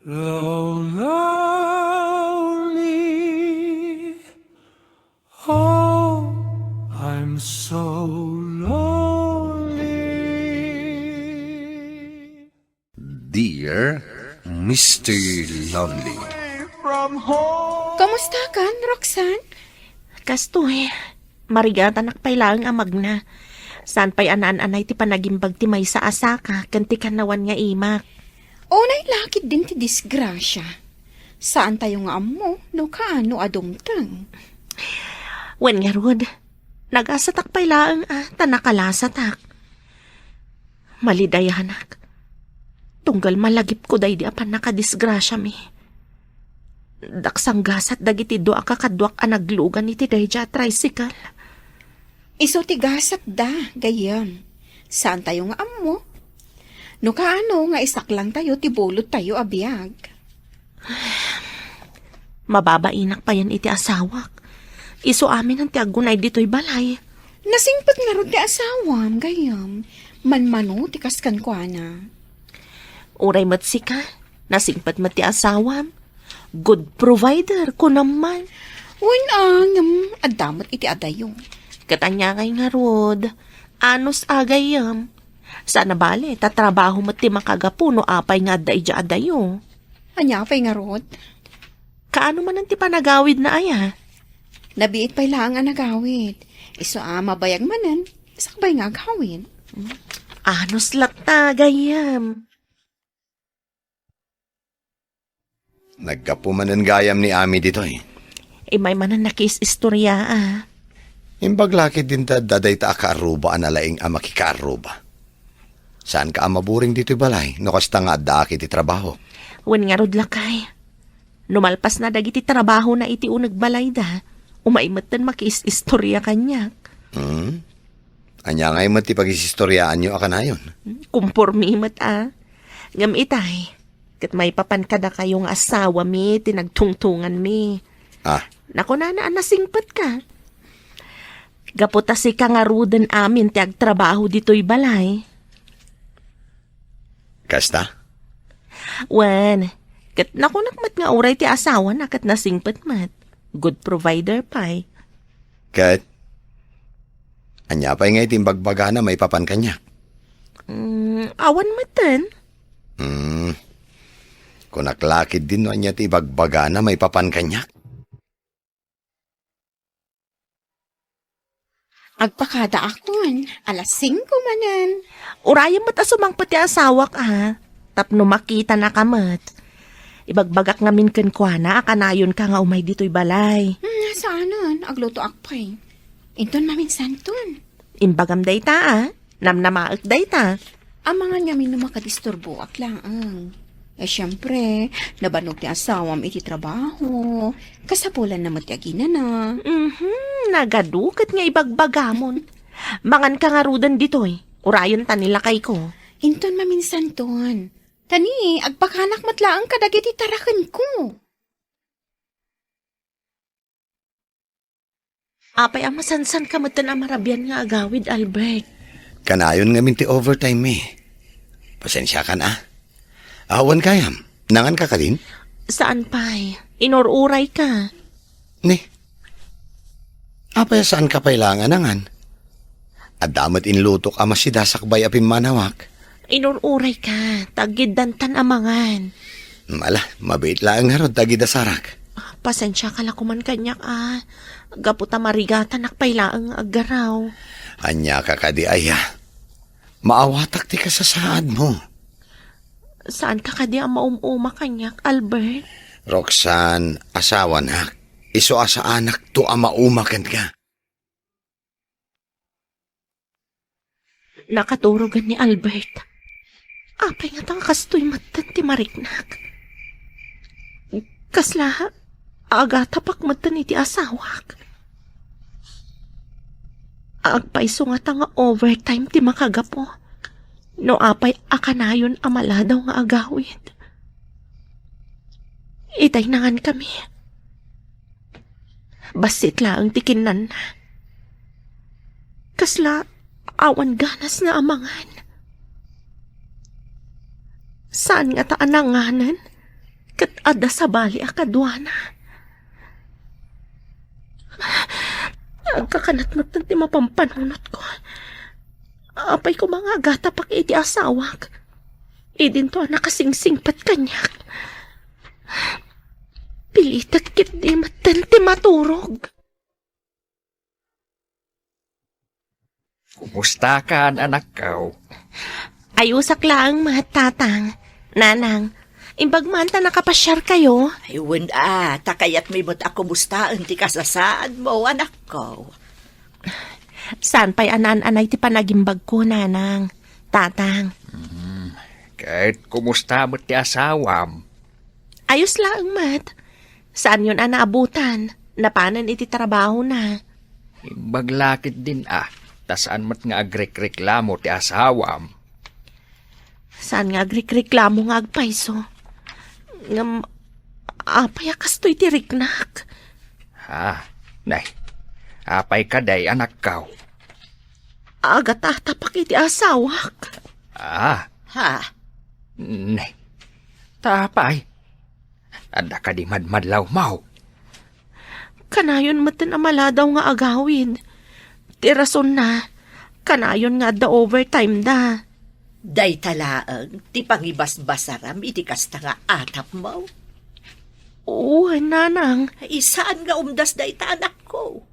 lonely. Oh, I'm so lonely. Dear Mr. Lonely. Kamusta kan, Roxanne? Kastoy, marigatan nakpailang amag na. Saan pa'y anaan-anay ti panagimbag ti may sa asaka, kanti kanawan nga imak. Unay lakit din ti disgrasya. Saan tayo nga amo, no kaano adumtang? Wen nga rod, nagasatak pailang tanakalasatak. Malidayanak. Tunggal malagip ko day di apan nakadisgrasya mi. Daksang gasat dagiti do akakadwak anaglugan iti dayja tricycle. Iso ti gasat da, gayam. Saan tayo nga amo? No kaano nga isak lang tayo, ti bulot tayo abiyag. Mababainak pa yan iti asawak. Iso amin ang tiagunay dito'y balay. Nasingpat nga ron ti asawam, gayam. Manmano ti kaskan ko ana. Uray matsika, nasingpat mati asawam. Good provider ko naman. Wen adamat iti adayo. Katanya kay nga rod, anos agayam. Sana bale, tatrabaho mati makagapuno apay nga dayja adayo. Anya pa'y nga rod? Kaano man ang ti panagawid na aya? Nabiit pa'y lang ang nagawid. Iso mabayag manan, sakbay nga gawin. Anos lakta gayam. Nagkapumanan gayam ni Ami ditoy. May manan nakis istorya Imbaglakid din ta daday ta akaaruba analaing amakikaaruba. Saan ka maburing dito'y balay? No kasta nga adda iti trabaho. Wen nga rod lakay. Numalpas na dagiti trabaho na iti unag balay da. Umaimatan makis istorya kanyak. Anya ngay mo ti pag-isistoryaan nyo akanayon. Kumpormi mat Ngam itay. Kat may papan kada kayong asawa mi, tinagtungtungan mi. Nako na nasingpat ka. Gaputa si kangarudan amin ti agtrabaho dito'y balay. Kasta? Wen, kat nako nakmat nga oray ti asawa na kat nasingpat mat. Good provider pa'y. Kat? Anya pa'y ngay timbagbaga na may papan kanya. Awan matan. Kung naklakid din no anya ti bagbaga na may papan kanya. Agpakada akon, alas 5 manan. Urayan mo't asumang pati asawak Tapno makita na kamat. Ibagbagak ngamin kenkwana, akanayon ka nga umay dito'y balay. Saanan, agluto akpay. Inton mamin santon. Imbagam dayta namnamaak dayta. Ang mga nyamin na makadisturbo ak lang syempre, nabanog ti asawam iti trabaho. Kasapulan na matyagina na. Nagadukat nga ibagbagamon. Mangan ka nga rudan dito'y. Urayan tanilakay ko. Inton maminsan ton. Tani, agpakanak matlaang kadagiti tarakan ko. Apay ang masansan ka matan ang marabyan nga agawid, Albert. Kanayon nga minti overtime Pasensya ka na. Awan kayam. Nangan ka din? Saan pa'y? Inururay ka. Ni. Apay saan ka pailangan nangan? Adamat inlutok ama si dasakbay apim manawak. Inururay ka. Tagiddantan amangan. Mala, mabait lang nga rod tagidasarak. Pasensya ka lang kuman kanyak Gaputa marigatan nakpailaang agaraw. Anya ka kadi aya. Maawatak ti ka sa saad mo. Saan ka kadi ang maumuma kanyak, Albert? Roxanne, asawa nak. Iso asa anak to ang maumakan ka. Nakaturogan ni Albert. Apay nga tang kastoy matan ti mariknak. Kasla, aga tapak matan iti asawak. Agpaiso nga tanga overtime ti makagapo. No apay akanayon amala daw nga agawid. Itay nangan kami. Basit lang tikinan na. Kasla, awan ganas na amangan. Saan nga taan nanganan? Ada sa bali akadwana. Ang kakanat mo tanti mapampanunot ko. Apay ko mga agata pak iti asawak. Idin to nakasingsingpat kanyak. Pilitat kit di matanti maturog. Kumusta ka, anak ko? Ayusak lang mga tatang. Nanang, imbag man ta nakapasyar kayo. Ayun takayat may mo't ako mustaan ti kasasaan mo, anak ko. Saan pa'y anan-anay ti panagimbag ko, nanang? Tatang. Kahit kumusta mo ti asawam? Ayos lang, mat. Saan yun naabutan? Napanan iti trabaho na. Baglakit din tasaan mat nga agrek-reklamo ti asawam. Saan nga agrik-reklamo nga agpaiso? Ngam, apay akastoy ti riknak. Nay, apay kaday anak ko. Agat atapak iti asawak. Ha? Nay, tapay. Ada ka di madmadlaw mau. Kanayon matan amala daw nga agawin. Ti rason na, kanayon nga da overtime da. Day talaang, ti pangibas-basaram, iti kasta nga atap mo. Oo, nanang. Isaan nga umdas day ta anak ko.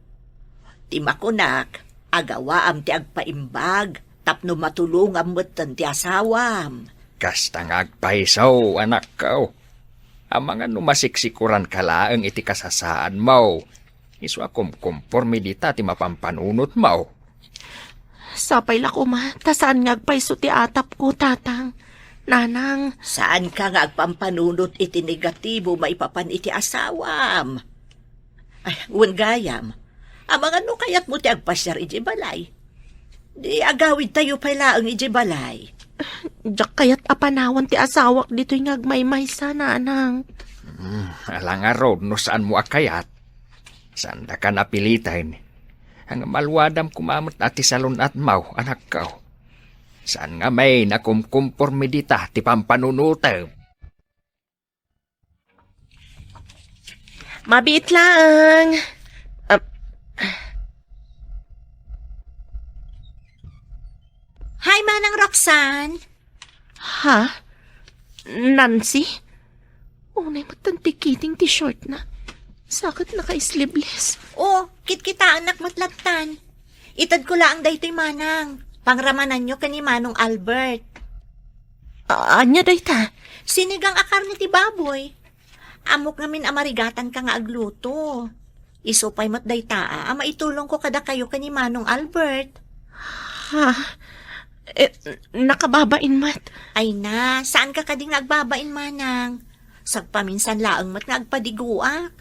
Ti makunak, agawaam ti agpaimbag, tapno matulungam mo't ti asawam. Kasta nga agpaisaw, anak ko. Ang mga numasiksikuran kalaang iti kasasaan mo. Iswa kumpormidita ti mapampanunot mo. Sapay lako ma, tasaan nga agpaiso ti atap ko, tatang. Nanang, Saan ka nga agpampanunot iti negatibo maipapan iti asawam? Ay, gayam. Ang mga kayat mo ti agpasyar iti balay. Di agawid tayo pala ang iti balay. diyak kayat apanawan ti asawak dito'y ngagmaymay sa nanang. Alang araw no saan mo akayat. Saan da ka napilitain. Ang malwadam kumamot ati salon at mau, anak ko. Saan nga may nakumkumpormidita ti pampanunuta. Mabit lang. Hi, Manang Roxanne. Ha? Nancy? Unay matantikiting ti short na. Sakit naka-sleeveless. Oh, kit-kita anak matlagtan. Itad ko lang daytoy manang. Pangramanan nyo kani Manong Albert. Anya day ta? Sinigang akar ni ti baboy. Amok ngamin amarigatan ka nga agluto. Isupay mo't dayta ama itulong ko kada kayo kani Manong Albert. Ha? Nakababain mat. Ay na, saan ka kading nagbabain manang? Sagpaminsan laang mat nga agpadiguak.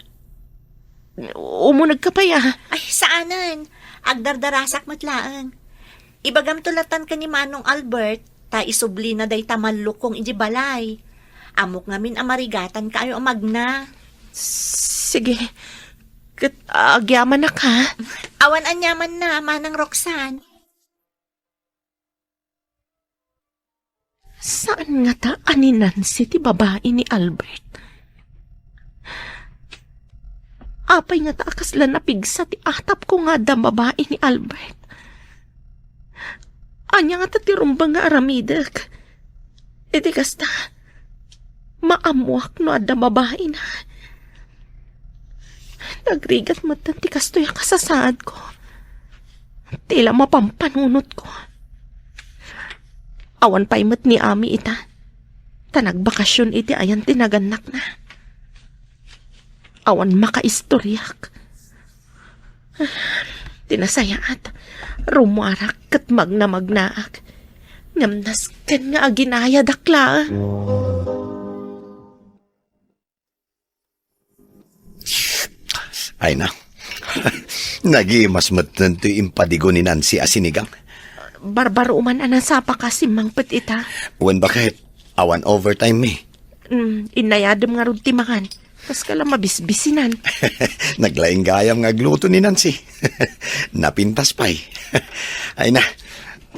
Umunag ka pa ya. Ay, saanan? Agdardarasak matlaan. Ibagam tulatan ka ni Manong Albert, ta isubli na day tamalukong iji balay. Amok ngamin amarigatan kaayo amagna. Sige. Agyaman na ka. Awan anyaman na, Manang Roxanne. Saan nga ta aninan si ti babae ni Albert? Apay nga ta akasla napigsa ti atap ko nga da babae ni Albert. Anya nga ta ti rumbang nga aramidak. Iti kasta, maamuak no ada babae na. Nagrigat matan ti kastoy ang kasasaad ko. Tila mapampanunot ko. Awan pa'y mat ni Ami ita. Tanagbakasyon iti ayan tinaganak na. Awan makaistoryak. Tinasayaat. Rumuarak kat magna-magnaak. Ngamnas kan nga aginaya dakla. Ay na. Nagimas matento impadigo ni Nancy asinigang. Barbaro man anasapa kasi mangpet ita. Uwan ba kahit awan overtime eh. Inayadam nga rod timakan. Kas kala mabisbisinan. Naglaing gayam nga gluto ni Nancy. Napintas pa'y. Ay na,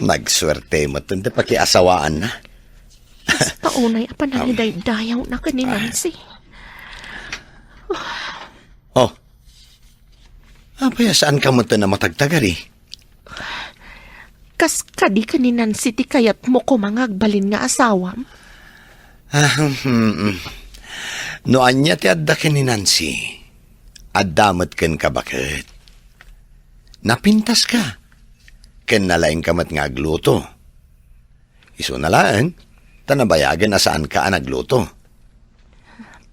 nagswerte mo ito pakiasawaan na. Paunay apa na ni dayaw na ka ni Nancy. Apaya saan ka mo na matagtagari? Kas kadi ka ni Nancy ti kayat mo ko mangagbalin nga asawam. No anya ti adda ken ni Nancy, addamat ken ka bakit? Napintas ka. Ken nalaing kamat nga agluto. Iso nalaan, tanabayagan na saan ka nagluto.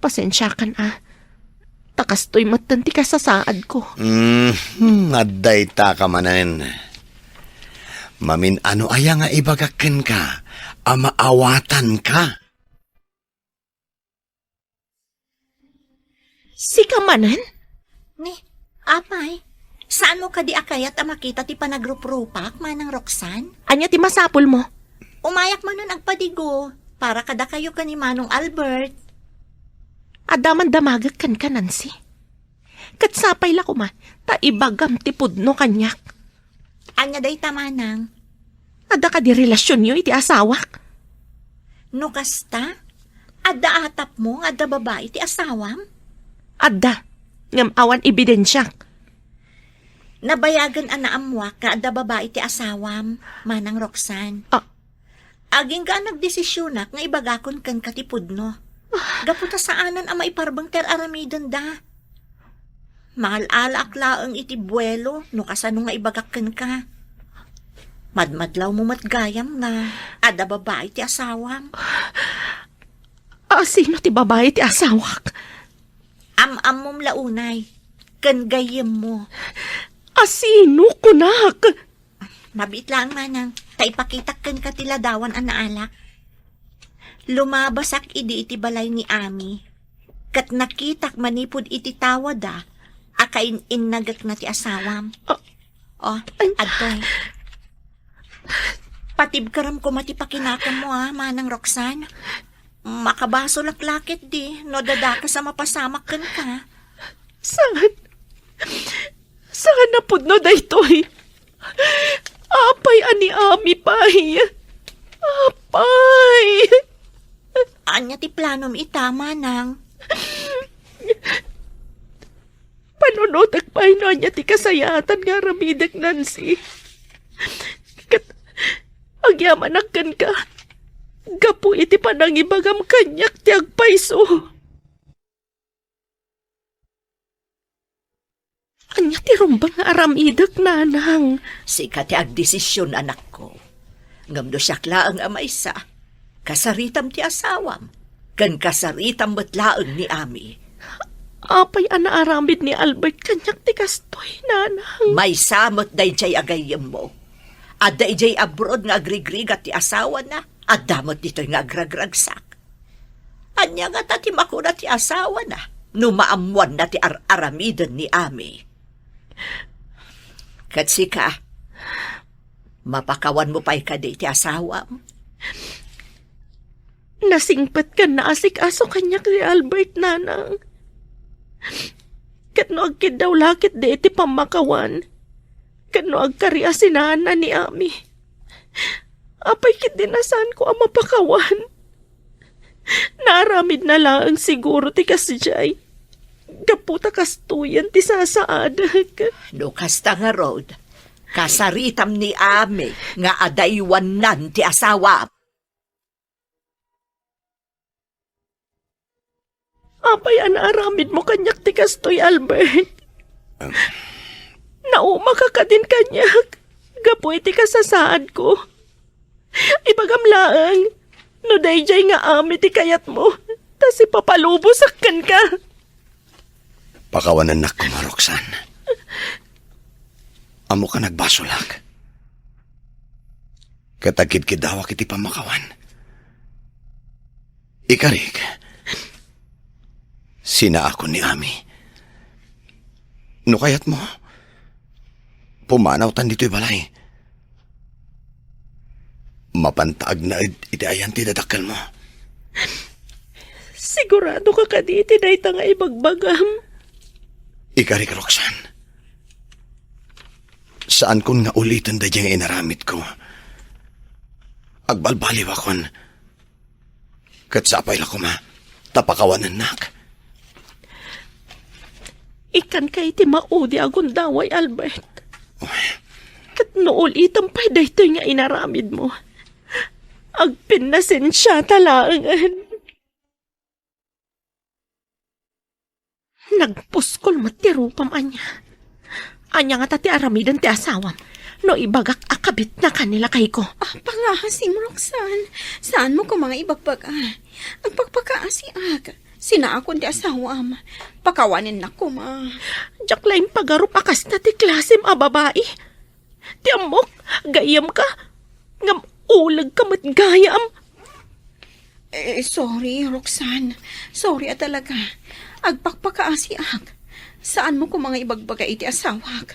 Pasensya kan Takastoy matanti ka sa saad ko. Adday ta ka manen. Mamin ano aya nga ibagaken ka, amaawatan ka. Si kamanan? Ni, apay, saan mo ka di akayat a makita ti panagrup-rupak, manang Roxanne? Anya ti masapul mo? Umayak man nun agpadigo, para kada kayo ka ni Manong Albert. Adaman damagag kan ka, Nancy. Katsapay la ko ta ibagam ti pudno kanyak. Anya day tamanang, Ada ka di relasyon nyo iti asawak. no kasta, adda atap mo, adda babae ti asawam. Ada, ngam awan ebidensyak. Nabayagan anaamwak ka adda babae ti asawam, manang Roxanne. Ah. Aging ka nagdesisyonak nga ibagakon kan katipudno. Gaputa saanan ang maiparbang ter aramidon da. Mahal-ala aklaang iti buwelo no kasano nga ibagakkan ka. Madmadlaw mo matgayam na adda babae ti asawam. Sino ti babae ti asawak? Am-am mom launay, kan gayem mo. Sino kunak? Mabit lang manang, taipakitak kan katiladawan ang naalak. Lumabasak idi iti balay ni Ami. Kat nakitak manipod iti tawada, akain innagak na ti asawam. Adoy. Patibkaram ko matipakinakam mo manang Roxanne. Makabaso laklakit di, no dadaka sa mapasamak kan ka. Saan na pudno da ito'y? Apay ani Ami pay. Apay. Anya ti planom itama nang. Panunotak pay no niya ti kasayatan nga ramidak Nancy. Kat agyaman akkan ka. Gapu iti panangibagam kanyak ti agpaiso. Anya ti rumbang nga aramidak nanang. Sika ti agdesisyon anak ko. Ngamdo siyakla ang amaysa. Kasaritam ti asawam. Kan kasaritam batlaang ni Ami. Apay anaaramid ni Albert kanyak ti kastoy nanang. May samot day jay agayem mo. At day jay abroad nga agrigrig at ti asawa na. At damot dito'y nga agragragsak. Anya nga tati makuna ti asawa na. Numaamuan na ti aramidon ni Ami. Katsika, mapakawan mo pa'y kadi ti asawam. Nasingpat ka na asik-aso kanyak ni Albert nanang. Kat no agkid daw lakit de iti pamakawan. Kat no agkari asinana ni Ami. Apay kit dinasan ko ang mapakawan. Naramid na lang siguro ti kasjay. Gaputa kastuyan ti sasaadag. No kasta nga road, kasaritam ni Ami nga adaywan nan ti asawa. Apay anaaramid mo kanyak ti kastoy, Albert. Nauma ka din kanyak. Gapu iti kasasaad ko. Ipagamlaang, no dayjay nga Ami ti kayat mo, tas ipapalubusakan ka. Pakawanan na ko, Roxanne. Amo ka nagbasulak. Katagkid dawak iti pamakawan. Ikarig, sina ako ni Ami. No kayat mo, pumanaw tan dito'y balay. Mapantag na iti ayan ti dadakkel mo. Sigurado ka kaditi na ita nga ibagbagam. Ikarig, Roxanne. Saan kon nga ulitin da diyang inaramit ko? Agbalbaliw akon. Katsapay la ko tapakawanan nak. Gikan kay ti maudi agon daway, Albert. Kat nool itang pay dayto nga inaramid mo. Agpinasin siya talangan. Nagpuskol matirupam anya. Anya nga tati aramidan ti asawam. No ibagak akabit na kanila kay ko. Pangahasim, Roxanne. Saan mo ko mga ibagbaga? Agpagpakaasiag. Sinaakon ti asawam. Pakawanin na ko, ma. Diyak laing pagarup akas na ti klasim a babae. Ti amok, gayam ka. Ngam ulag ka mat gayam. Sorry, Roxanne. Sorry talaga. Agpagpakaasiag. Saan mo ko mga ibagbaga iti asawag?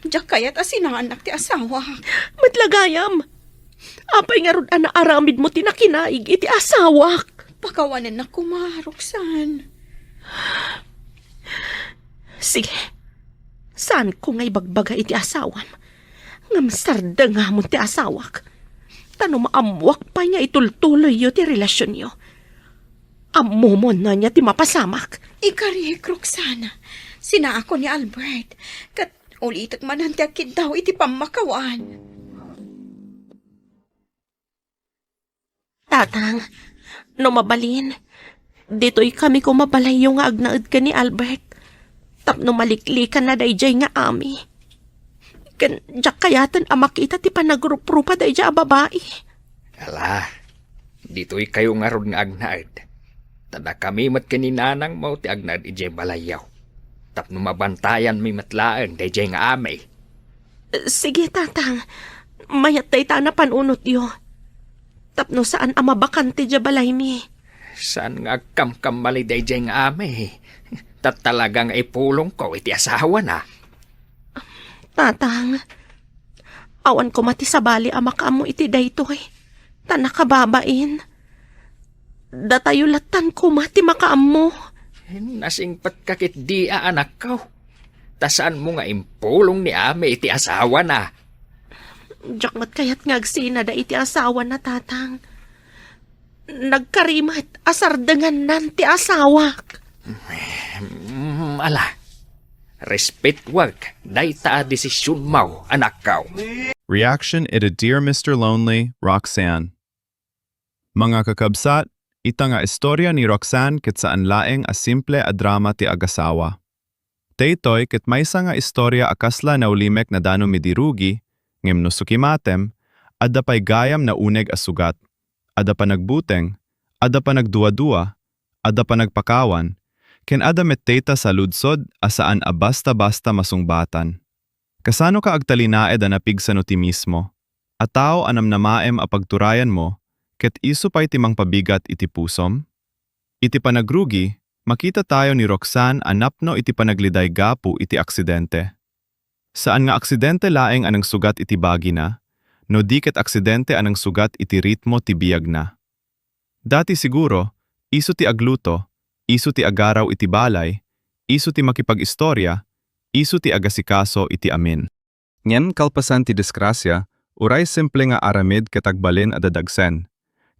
Diyak kaya't asinaanak ti asawag. Matlagayam. Apay nga ron ana aramid mo tinakinaig iti asawak. Pakawanan na ko, ma, Roxanne. Sige. Saan ko nga ibagbaga iti asawam? Ngam sarda nga mo ti asawak. Tano maamwak pa niya itultuloy yo ti relasyon yo. Amumon na niya ti mapasamak. Ikarik, Roxana. Sina ako ni Albert. Kat ulitak manantiakid daw iti pamakawan. Tatang, no mabalin, dito'y kami ko mabalay yung nga agnaad ka ni Albert. Tapno maliklikan na dayjay nga ami. Kan, diyak kayatan amakita ti panagrup-rupa dayjay a babae. Ala, dito'y kayo nga ron nga agnaad. Tada kami mat kaninanang mo ti agnaad ijay balayaw. Tapno mabantayan mi matlaan dayjay nga amay. Sige, tatang. Mayat day ta na panunot yo. Tapno saan amabakante dya balay mi. Saan nga kam mali dayjay nga amay. Tat talagang ipulong ko iti asawa na. Tatang, awan ko mati sa bali amakamo iti daytoy. Tanakababain. Datayo latan ko mati makaamo. Nasingpat kakit di anak ko. Tasaan mo nga impulong ni ame iti asawa na. Diyak mat kayat ngagsina da iti asawa na, tatang. Nagkarimat asardangan nan ti asawak. Ala, respect wag, day ta desisyon mau, anak ko. Reaction ita Dear Mr. Lonely, Roxanne. Mga kakabsat, ita nga istorya ni Roxanne ket saan laeng a simple a drama ti agasawa. Daytoy ket maysa nga istorya akasla na ulimek na dano midirugi, ngem no sukimatem, adda pay gayam na uneg a sugat, adda pa nagbuteng, adda pa nagduwa-duwa, adda pa nagpakawan, ken adda met data sa ludsod asaan a basta-basta masungbatan. Kasano ka agtalinaed a napigsa no ti mismo, a tao anam namaem a pagturayan mo, ket isu pay timang pabigat iti pusom? Iti panagrugi, makita tayo ni Roxanne anapno iti panagliday gapu iti aksidente. Saan nga aksidente laeng anang sugat iti bagi na, no di ket aksidente anang sugat iti ritmo ti biyag na. Dati siguro, isu ti agluto, isu ti agaraw iti balay, isu ti makipag-istorya, isu ti agasikaso iti amin. Ngem kalpasan ti disgrasya, uray simple nga aramid katagbalin adadagsen.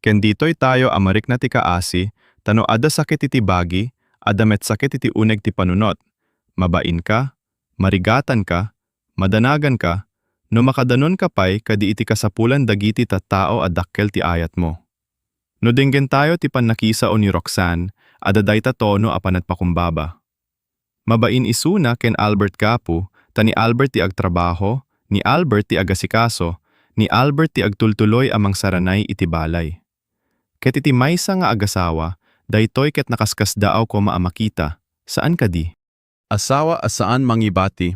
Ken ditoy tayo amarik na ti kaasi, tano ada sakit iti bagi, ada met sakit iti uneg ti panunot. Mabain ka, marigatan ka, madanagan ka, no makadanon ka pay kadi iti kasapulan dagiti tattao a dakkel ti ayat mo. No dinggen tayo ti pannakisa o ni Roxanne, ada dayta tono a panatpakumbaba. Mabain isuna ken Albert Gapu, ta ni Albert ti agtrabaho, ni Albert ti agasikaso, ni Albert ti agtultuloy amang saranay iti balay. Ket iti maysa nga agasawa, daytoy ket nakaskas daaw ko maamakita, saan kadi? Asawa asaan mangibati,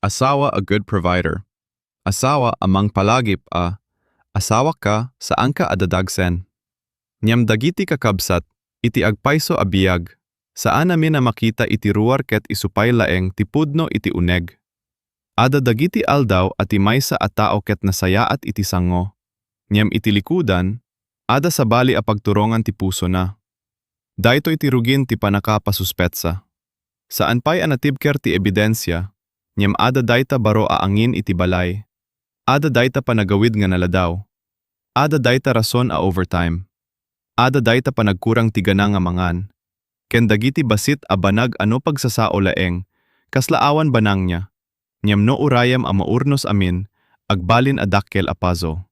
asawa a good provider, asawa amang palagip a, asawa ka saan ka adadagsen. Nyam dagiti kakabsat, iti agpayso a biyag, saan namin na makita iti ruwar ket isupay laeng ti pudno iti uneg. Ada dagiti aldaw at maysa a tao ket nasayaat iti sango. Nyam iti likudan, ada sa bali a pagturongan ti puso na. Dayto iti rugin ti panakapasuspetsa. Saan pa'y anatibker ti ebidensya, nyam ada dayta baro a angin iti balay. Ada dayta panagawid nga naladaw. Ada dayta rason a overtime. Ada dayta panagkurang ti gana nga mangan. Ken dagiti basit a banag ano pagsasao laeng, kaslaawan banang niya. Nyam no urayam a maurnos amin, agbalin adakkel apazo.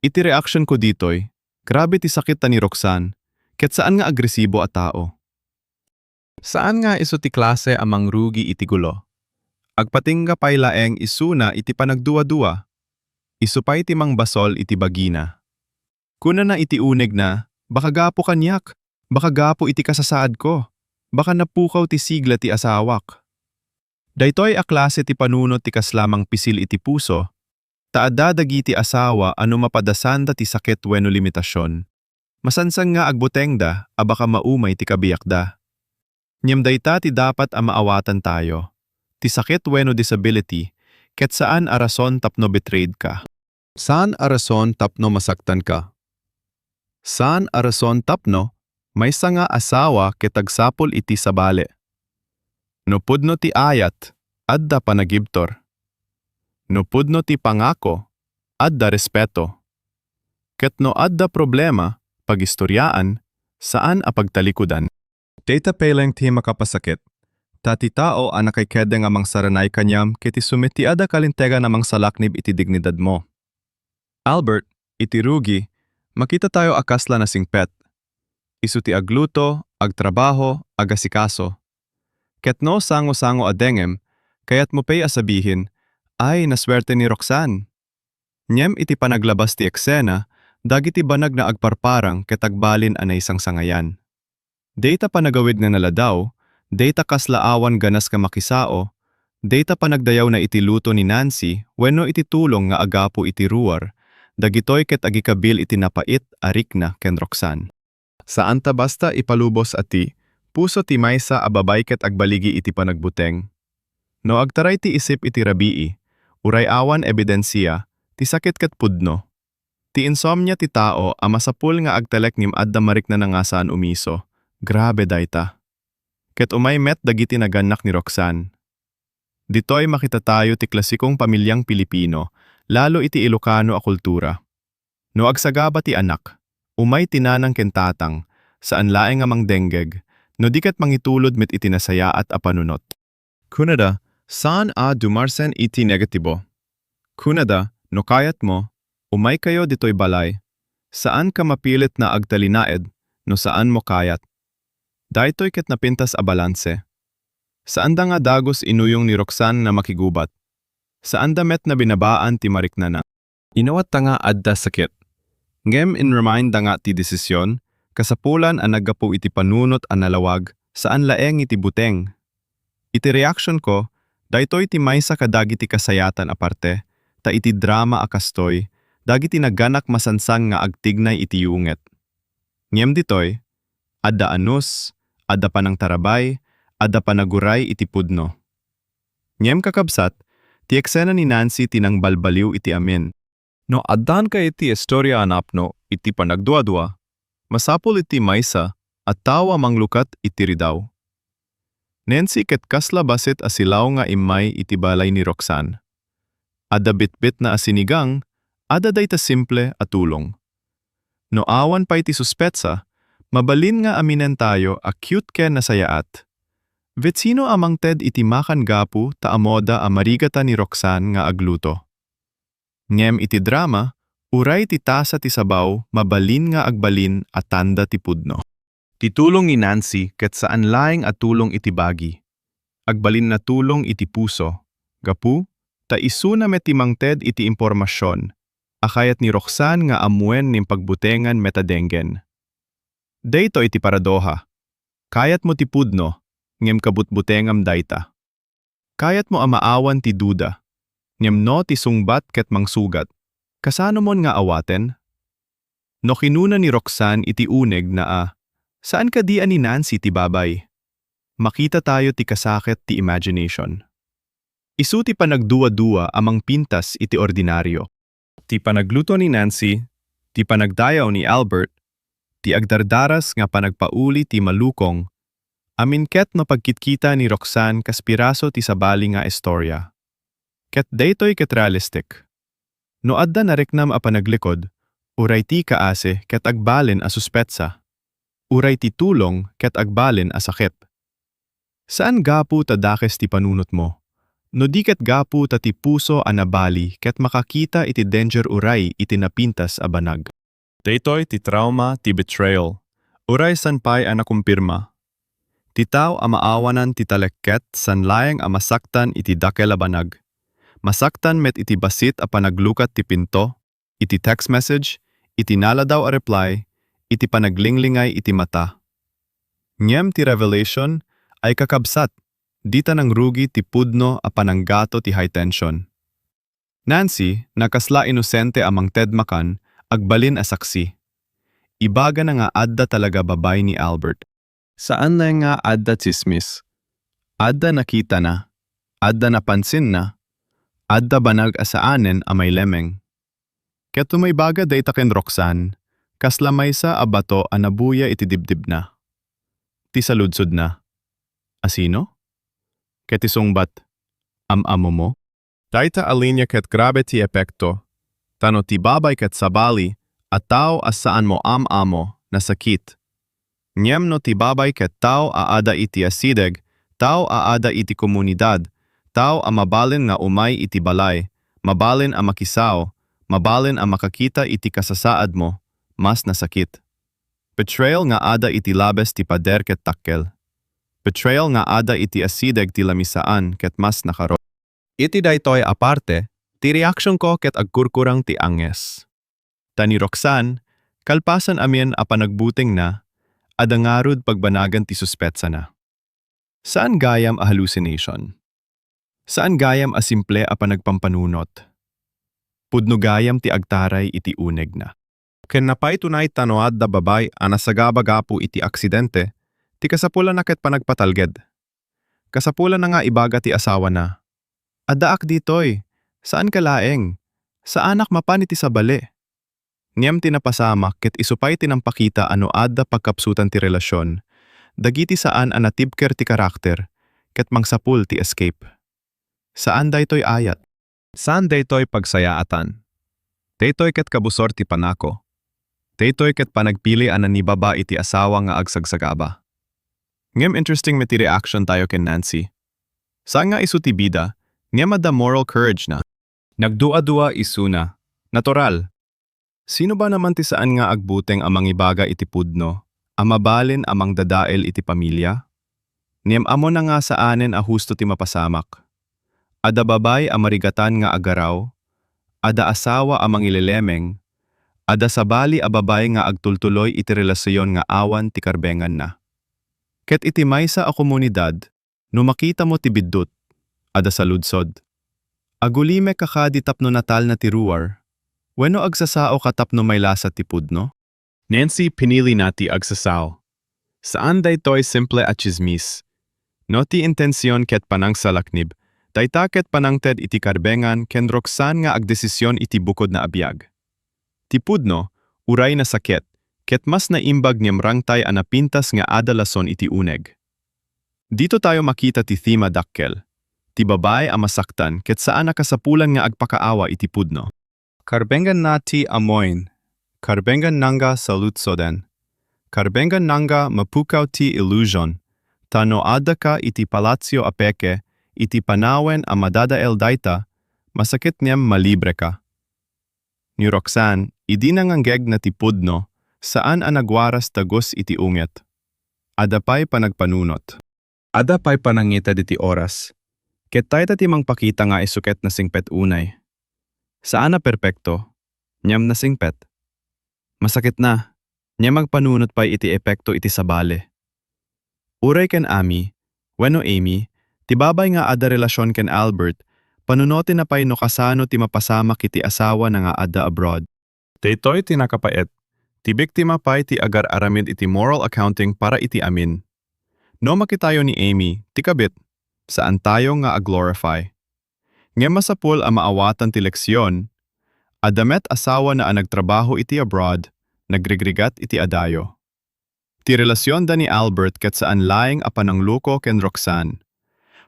Iti reaction ko ditoy, grabe ti sakit ta ni Roxanne, ket saan nga agresibo a tao. Saan nga iso ti klase amang rugi iti gulo? Agpatingga pay laeng isuna iti panagduwa-duwa. Isupay ti mang basol iti bagina. Kuna na iti unig na, baka gapo kanyak, baka gapo iti kasasaad ko, baka napukaw ti sigla ti asawak. Daytoy a klase ti panunot ti kaslamang pisil iti puso, taadadagi ti asawa ano mapadasanda ti sakit wenno limitasyon. Masansang nga agbutengda, a baka maumay ti kabiyakda. Nyam dayta ti dapat a maawatan tayo. Ti sakit wenno disability, ket saan a rason tapno betrayed ka? Saan a rason tapno masaktan ka? Saan a rason tapno may nga asawa ket agsapol iti sabali? No pudno ti ayat, adda panagibtor. No pudno ti pangako, adda respeto. Ket no adda problema, pagistoryaan, saan a pagtalikudan? Data peleng ti makapasakit. Tati tao anakay kede nga mang saranay kanyam kiti sumiti ada kalintega namang salaknib iti dignidad mo. Albert, iti rugi, makita tayo akasla na singpet. Isu ti agluto, agtrabaho, agasikaso. Ket no sango-sango adengem, kaya't mo pay asabihin, ay naswerte ni Roxanne. Nyem iti panaglabas ti eksena, dagiti banag na agparparang ket agbalin anay isang sangayan. Data panagawid nga naladaw, data kaslaawan ganas ka makisao, data panagdayaw na iti luto ni Nancy, wenno iti tulong nga agapo iti ruwar, dagitoy ket agikabil iti napait arik na ken Roxanne. Saan ta basta ipalubos ati, puso ti maysa ababay ket agbaligi iti panagbuteng. No agtaray ti isip iti rabii, uray awan ebidensiya, ti sakit ket pudno. Ti insomnia ti tao a masapul nga agtalek nim adda marik na nangasaan umiso. Grabe dayta. Ket umay met dagiti naganak ni Roxanne. Ditoy makita tayo ti klasikong pamilyang Pilipino, lalo iti Ilocano a kultura. No agsagaba ti anak, umay tinanang kentatang, saan laeng amang denggeg, no dikat mangitulod met iti nasaya at apanunot. Kunada, saan a dumarsen iti negatibo? Kunada, no kayat mo, umay kayo ditoy balay, saan ka mapilit na agtalinaed, no saan mo kayat? Daytoy ket napintas a balanse. Saan da nga dagos inuyong ni Roxanne na makigubat? Saan da met na binabaan ti mariknana? Inawat ta nga adda sakit. Ngem in remind da nga ti desisyon, kasapulan ang naggapo iti panunot ang nalawag, saan laeng iti buteng. Iti reaction ko, daytoy ti maysa kadagiti kasayatan aparte, ta iti drama akastoy, dagiti nagganak masansang nga agtignay iti yunget. Ngem ditoy, adda anus, adda panang tarabay, adda panaguray iti pudno. Ngem kakabsat, ti eksena ni Nancy tinang balbaliw iti amin. No addan ka iti istorya anapno iti panagduadua, masapul iti maysa at tawa manglukat iti ridaw. Nancy ket kasla basit asilaw nga imay iti balay ni Roxanne. Adda bitbit na asinigang, adda dayta simple at tulong. No awan pa iti suspetsa, mabalin nga aminen tayo acute ken nasayaat. Vet sino amang ted iti makan gapu ta amoda a marigata ni Roxanne nga agluto. Ngem iti drama, uray ti tasa ti sabaw mabalin nga agbalin at tanda ti pudno. Titulong ni Nancy ket saan laeng at tulong iti bagi. Agbalin na tulong iti puso. Gapu, ta isu na met timang ted iti impormasyon. Akayat ni Roxanne nga amuen nim pagbutengan metadenggen. Dayto iti paradoha. Kayat mo ti pudno, ngem kabutbutengam dayta. Kayat mo amaawan ti duda, ngem no ti sungbat ket mangsugat. Kasano mon nga awaten? No kinuna ni Roxanne iti uneg na saan ka dian ni Nancy ti babay? Makita tayo ti kasakit ti imagination. Isu ti panagduwa-duwa amang pintas iti ordinaryo. Ti panagluto ni Nancy, ti panagdayaw ni Albert, ti agdardaras nga panagpauli ti malukong, amin ket mapagkitkita ni Roxanne kaspiraso ti sabali nga istorya. Ket daytoy ket realistic. No adda nareknam a panaglikod, uray ti kaase ket agbalin a suspetsa. Uray ti tulong ket agbalin a sakit. Saan gapu tadakes ti panunot mo? No di ket gapu ta ti puso anabali ket makakita iti danger uray iti napintas a banag. Daytoy ti trauma ti betrayal. Uray sanpay a nakumpirma. Ti tao a maawanan ti talekket sanlayang a masaktan iti dakel a banag. Masaktan met iti basit a panaglukat ti pinto, iti text message, iti naladaw a reply, iti panaglinglingay iti mata. Ngem ti revelation ay kakabsat, dita nang rugi ti pudno a pananggato ti high tension. Nancy, nakasla inosente amang tedmakan, agbalin a saksi. Ibaga na nga adda talaga babay ni Albert. Saan na nga adda chismis? Adda nakita na, adda napansin na, adda banag asaanen a may lemeng. Ket tumay baga dayta ken Roxanne, kaslamay sa abato a nabuya iti dibdib na. Ti saludsod na. Asino? Ket isungbat, am-amo mo? Dayta alinya ket grabe ti epekto, tano ti babay ket sabali, at tao asaan mo am-amo na sakit. Nyem no ti babay ket tao aada iti asideg, tao aada iti komunidad, tao a mabalin nga umay iti balay, mabalin a makisaw, mabalin a makakita iti kasasaad mo, mas nasakit. Betrayal nga ada iti labes ti pader ket takkel. Betrayal nga ada iti asideg ti lamisaan ket mas nakaro. Iti daytoy aparte, ti reaksyon ko ket agkurkurang ti anges. Tani Roxanne, kalpasan amin a panagbuting na, adangarud pagbanagan ti suspetsa na. Saan gayam a hallucination? Saan gayam a simple a panagpampanunot? Pudno gayam ti agtaray iti uneg na. Ken napay tunay tanoad da babay a nasagabagapu iti aksidente, ti kasapula na ket panagpatalged. Kasapula na nga ibaga ti asawa na. Adaak ditoy, saan ka laeng? Sa anak mapan iti sabali. Ngem tinapasamak ket isupay tinampakita ano adda pagkapsutan ti relasyon, dagiti saan anatibker ti karakter, ket mangsapul ti escape. Saan daytoy ayat? Saan daytoy pagsayaatan? Daytoy ket kabusor ti panako. Daytoy ket panagpili anan ni baba iti asawa nga agsagsagaba. Ngem interesting met ti reaction tayo ken Nancy. Saan nga isu ti bida, ngem adda moral courage na. Nagdua-dua isuna. Natural. Sino ba naman ti saan nga agbuteng amang ibaga iti pudno, amabalin amang dadael iti pamilya? Niem amo na nga saanen a husto ti mapasamak. Ada babay a marigatan nga agaraw, ada asawa amang ililemeng, ada sabali a babay nga agtultuloy iti relasyon nga awan ti karbengan na. Ket iti maysa a komunidad, no makita mo ti biddut, ada saludsod. Agulime kakadi tapno natal na ti ruwar, wenno agsasao katapno may lasa ti pudno? Nancy pinili nati agsasao. Saan daytoy simple at chismis? No ti intensyon ket panang salaknib, dayta ket panangted iti karbengan ken Roxanne nga agdesisyon iti bukod na abiyag. Ti pudno, uray na sakit, ket mas naimbag niyam rangtay a napintas nga adalason iti uneg. Dito tayo makita ti thema dakkel, ti babay a masaktan ket saan nakasapulan nga agpakaawa iti pudno. Karbengan nati amoin, karbengan nanga salutsoden, karbengan nanga mapukaw ti illusion, tano ada ka iti palatsyo apeke, iti panawen a madadael dayta, masakit niyam malibre ka. Ni Roxanne, idi nanganggeg na ti pudno, saan ang nagwaras tagos iti unget. Adapay panagpanunot. Adapay panangita diti oras. Ket tayo ti mangpakita nga isuket na singpet unay. Saan na perpekto? Nyam na singpet. Masakit na. Nyam magpanunot pa iti epekto iti sabale. Uray ken Ami, wenno Amy, ti babay nga ada relasyon ken Albert, panunotin na pay no kasano ti mapasamak iti asawa na nga ada abroad. Daytoy ti nakapait. Ti biktima pay ti agar aramid iti moral accounting para iti amin. No makitayo ni Amy, ti kabit, saan tayo nga aglorify. Ngem masapul a maawatan ti leksyon, adamet asawa na nagtrabaho iti abroad, nagrigrigat iti adayo. Ti relasyon da ni Albert ket saan laeng a panangluko ken Roxanne.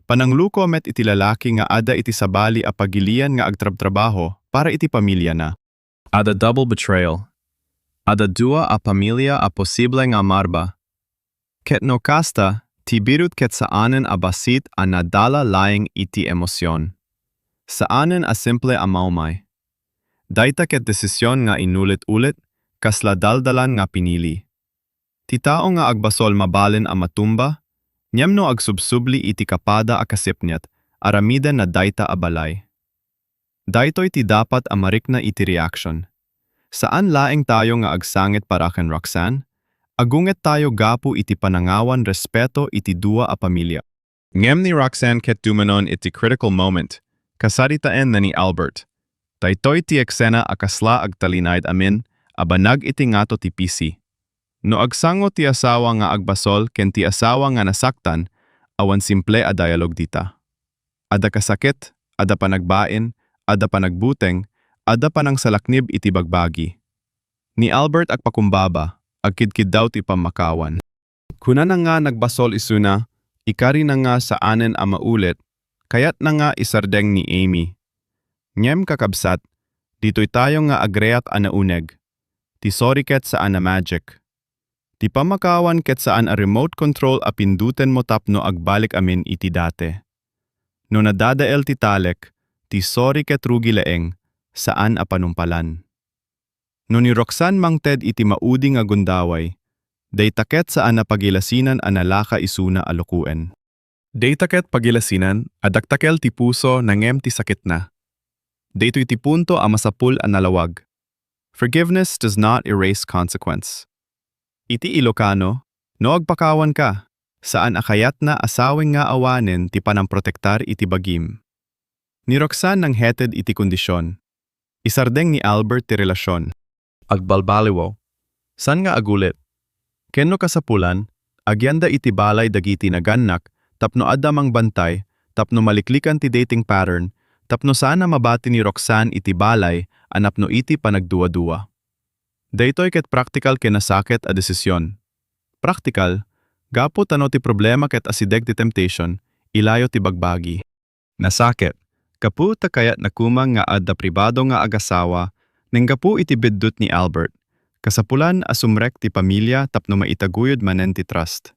Panangluko met iti lalaki nga ada iti sabali a pagilian nga agtrabtrabaho para iti pamilya na. Ada double betrayal. Ada dua a pamilya a posible nga marba. Ket no kasta, Tibirut ket saanen a basit a nadala laing iti emosyon. Saanen a simple a maumay. Dayta ket desisyon nga inulit-ulit, kasla daldalan nga pinili. Ti tao nga agbasol mabalin a matumba, nyemno agsubsubli iti kapada a kasipnyat, aramiden na dayta a balay. Daytoy ti dapat a marikna iti reaction. Saan laeng tayo nga agsangit para ken Roxanne? Agunget tayo gapu iti panangawan respeto iti dua a pamilya. Ngem ni Roxanne ket dumanon iti critical moment, kasaritaen na ni Albert. Daytoy ti eksena a kasla agtalinayd amin, abanag iti ngato ti PC. No agsango ti asawa nga agbasol ken ti asawa nga nasaktan, awan simple a dialog dita. Ada kasakit, ada panagbain, ada panagbuteng, ada panang salaknib iti bagbagi. Ni Albert agpakumbaba, agkidkid daw ti pamakawan. Kuna na nga nagbasol isuna, ikari na nga saanen a maulit, kayat na nga isardeng ni Amy. Nyem kakabsat, dito'y tayo nga agreat anauneg. Ti sorry ket saan a magic. Ti pamakawan ket saan a remote control a pinduten mo tapno agbalik amin iti date. No nadadael ti talek, ti sorry ket rugi leeng, saan a panumpalan. No ni Roxanne mangted iti maudi nga gundaway, daytaket saan a pagilasinan a nalaka isuna alukuen. Daytaket pagilasinan, adaktakel ti puso nangem ti sakit na. Daytoy ti punto a masapul a nalawag. Forgiveness does not erase consequence. Iti Ilocano, no agpakawan ka, saan akayat na asawing nga awanen ti panamprotektar iti bagim. Ni Roxanne nang heted iti kondisyon. Isardeng ni Albert ti relasyon. Agbalbaliwo. San nga agulit? Kenno kasapulan, agyanda iti balay dagiti naganak, tapno adamang bantay, tapno maliklikan ti dating pattern, tapno sana mabati ni Roxanne iti balay, anapno iti panagduwa-duwa. Daytoy ket praktikal kenasakit a desisyon. Praktikal, gapo tano ti problema ket asideg ti temptation, ilayo ti bagbagi. Nasakit. Kapu takayat nakumang nga adda pribado nga agasawa, neng gapu iti biddut ni Albert. Kasapulan asumrek ti pamilya tapno maitaguyod manen ti trust.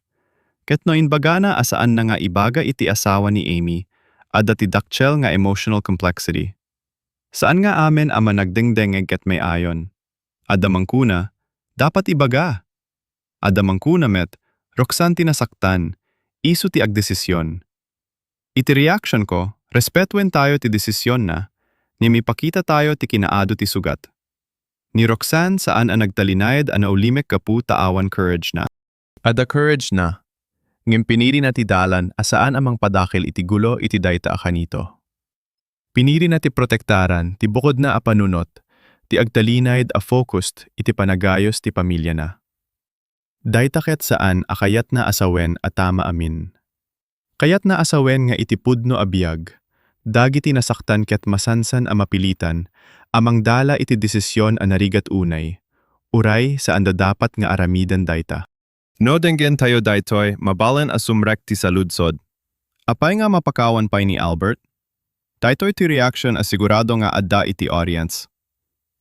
Ket no inbagana asaan na nga ibaga iti asawa ni Amy, adda ti dakchel nga emotional complexity. Saan nga amen ama nagdengdengeg ket may ayon. Adda mangkuna, dapat ibaga. Adda mangkuna met, Roxanne tinasaktan, isu ti agdesisyon. Iti reaction ko, respetuen tayo ti desisyon na, ni mipakita tayo ti kinaado ti sugat. Ni Roxanne saan ang nagtalinayad a naulimek kapu taawan courage na. Ada courage na. Ngem piniri na ti dalan asaan amang padakil iti gulo iti dayta akanito. Piniri na ti protektaran ti bukod na a panunot, ti agtalinayad a focused iti panagayos ti pamilya na. Dayta ket saan akayat na asawen a tama amin. Kayat na asawen nga iti pudno a biyag, dagiti nasaktan ket masansan a mapilitan, amang dala iti desisyon a narigat unay, uray saan da dapat nga aramidan dayta. No denggen tayo daytoy, mabalan asumrek ti saludsod. Apay nga mapakawan pay ni Albert? Daytoy ti reaction asigurado nga adda iti audience.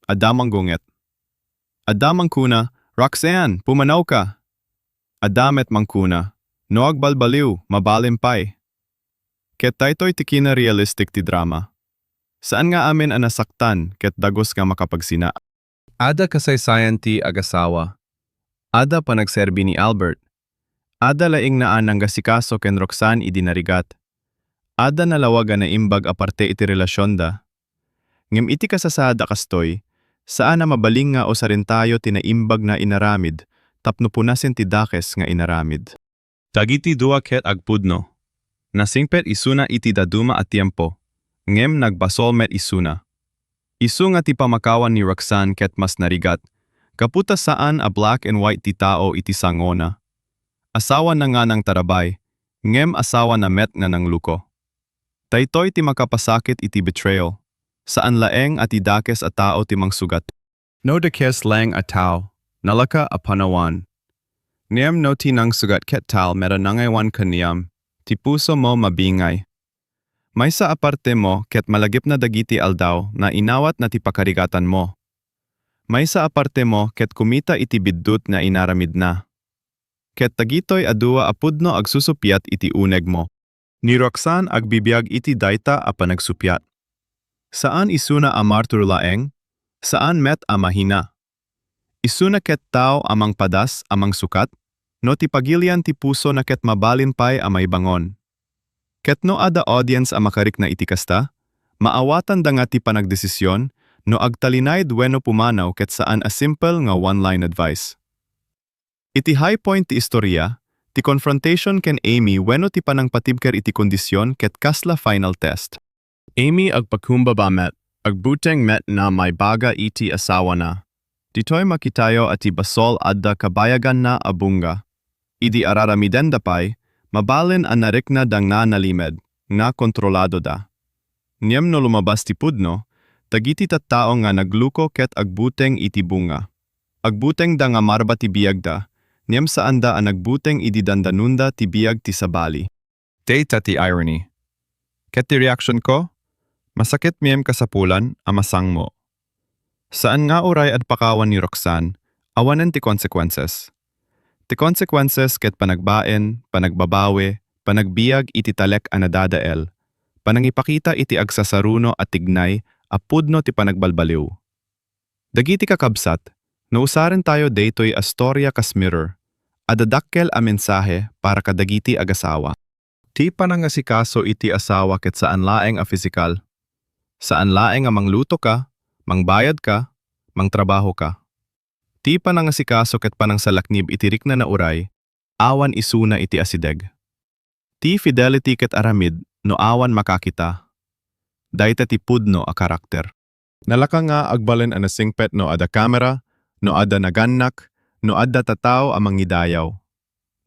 Adda manggunget. Adda mangkuna, Roxanne, pumanaw ka. Adda met mangkuna, no agbalbaliw, mabalin pay. Ket daytoy ti kina realistic ti drama. Saan nga amin ang nasaktan ket dagos nga makapagsina? Ada kasaysayan ti agasawa. Ada panagserbi ni Albert. Ada laing naan ang gasikaso ken Roxanne idinarigat. Ada nalawagan na imbag aparte iti relasyon da. Ngem iti kasasada kastoy, saan na mabaling nga o sarin tayo tinaimbag na inaramid, tapno punasin ti dakes nga inaramid. Dagiti dua ket agpudno. Nasingpet isuna iti daduma at tiempo, ngem nagbasol met isuna. Isu nga ti pamakawan ni Roxanne ket mas narigat, kaputa saan a black and white ti tao iti sangona. Asawa na nga ng tarabay, ngem asawa na met nga ng luko. Daytoy ti makapasakit iti betrayal, saan laeng at idakes a tao ti mangsugat. No dekes lang a tao, nalaka a panawan. Ngem no ti nang sugat ket tal mera nangaywan kaniyam, ti puso mo mabingay. May sa aparte mo ket malagip na dagiti aldaw na inawat na ti pakarigatan mo. May sa aparte mo ket kumita iti biddut na inaramid na. ket tagitoy adua apudno agsusupyat iti uneg mo. Ni Roxanne agbibiyag iti dayta a panagsupyat. Saan isuna a martur laeng? Saan met a mahina? Isuna ket tao amang padas amang sukat? No ti pagilian ti puso na ket mabalin pay a may bangon. Ket no ada audience a makarik na iti kasta, maawatan da nga ti panagdesisyon no agtalinay dueno pumanaw ket saan a simple nga one-line advice. Iti high point ti istorya, ti confrontation ken Amy wenno ti panangpatibker iti kondisyon ket kasla final test. Amy agpakumbaba met, agbuteng met na may baga iti asawa na. Ditoy makitayo ati basol adda kabayagan na abunga. Idi araramiden dapay, mabalin an narikna dang na nalimed, nga kontrolado da. Niyem no lumabas ti pudno, tagiti tattao nga nagluko ket agbuteng iti bunga. Agbuteng da nga marba ti biyag da, niyem saan da an nagbuteng idi dandanunda ti biyag ti sabali. Data ti irony. Ket ti reaction ko? Masakit miyem kasapulan, amasang mo. Saan nga uray at pakawan ni Roxanne, awanen ti consequences. Ti consequences ket panagbaen, panagbabawi, panagbiag iti talek a nadadael, panangipakita iti agsasaruno at tignay, apudno ti panagbalbaliw. Dagiti kakabsat, nausaren tayo daytoy a storya kas mirror, adadakkel a mensahe para kadagiti agasawa. Ti panangasikaso iti asawa ket saan laeng a physical. Saan laeng a mangluto ka, mangbayad ka, mangtrabaho ka. Ti panangasikaso ket panangsalaknib iti rikna na uray, awan isuna iti asideg. Ti fidelity ket aramid no awan makakita. Dayta ti pudno a karakter. Nalaka nga agbalen a nasingpet no ada kamera, no ada nagannak, no ada tataw a mangidayaw.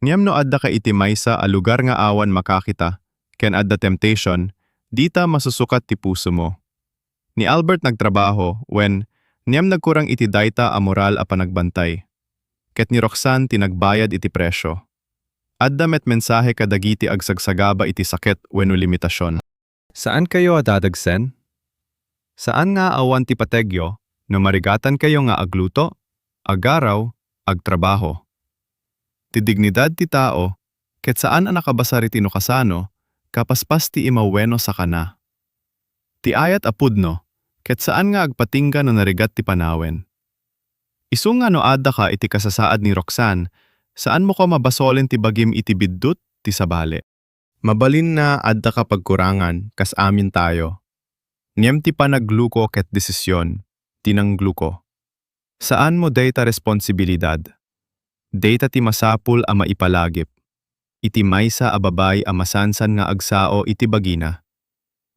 Niyam no adda ka iti maysa a lugar nga awan makakita, ken adda temptation, dita masusukat ti puso mo. Ni Albert nagtrabaho when niyam nagkurang iti dayta a moral a panagbantay. Ket ni Roxanne tinagbayad iti presyo. Adda met mensahe kadagiti agsagsagaba iti sakit wenno limitasyon. Saan kayo adadagsen? Saan nga awan ti pategyo no marigatan kayo nga agluto, agaraw, agtrabaho? Ti dignidad ti tao, ket saan ang nakabasar iti no kasano, kapaspas ti imaweno sa kana. Ti ayat apudno, ket saan nga agpatingga no narigat ti panawen. Isu nga no adda ka iti kasasaad ni Roxanne, saan mo ko mabasolin ti bagim iti biddut ti sabali. Mabalin na adda ka pagkurangan, kas amin tayo. Niyem ti panagluko ket desisyon, tinanggluko. Saan mo data responsibilidad? Data ti masapul a maipalagip. Iti maysa a babay a masansan nga agsao iti bagina.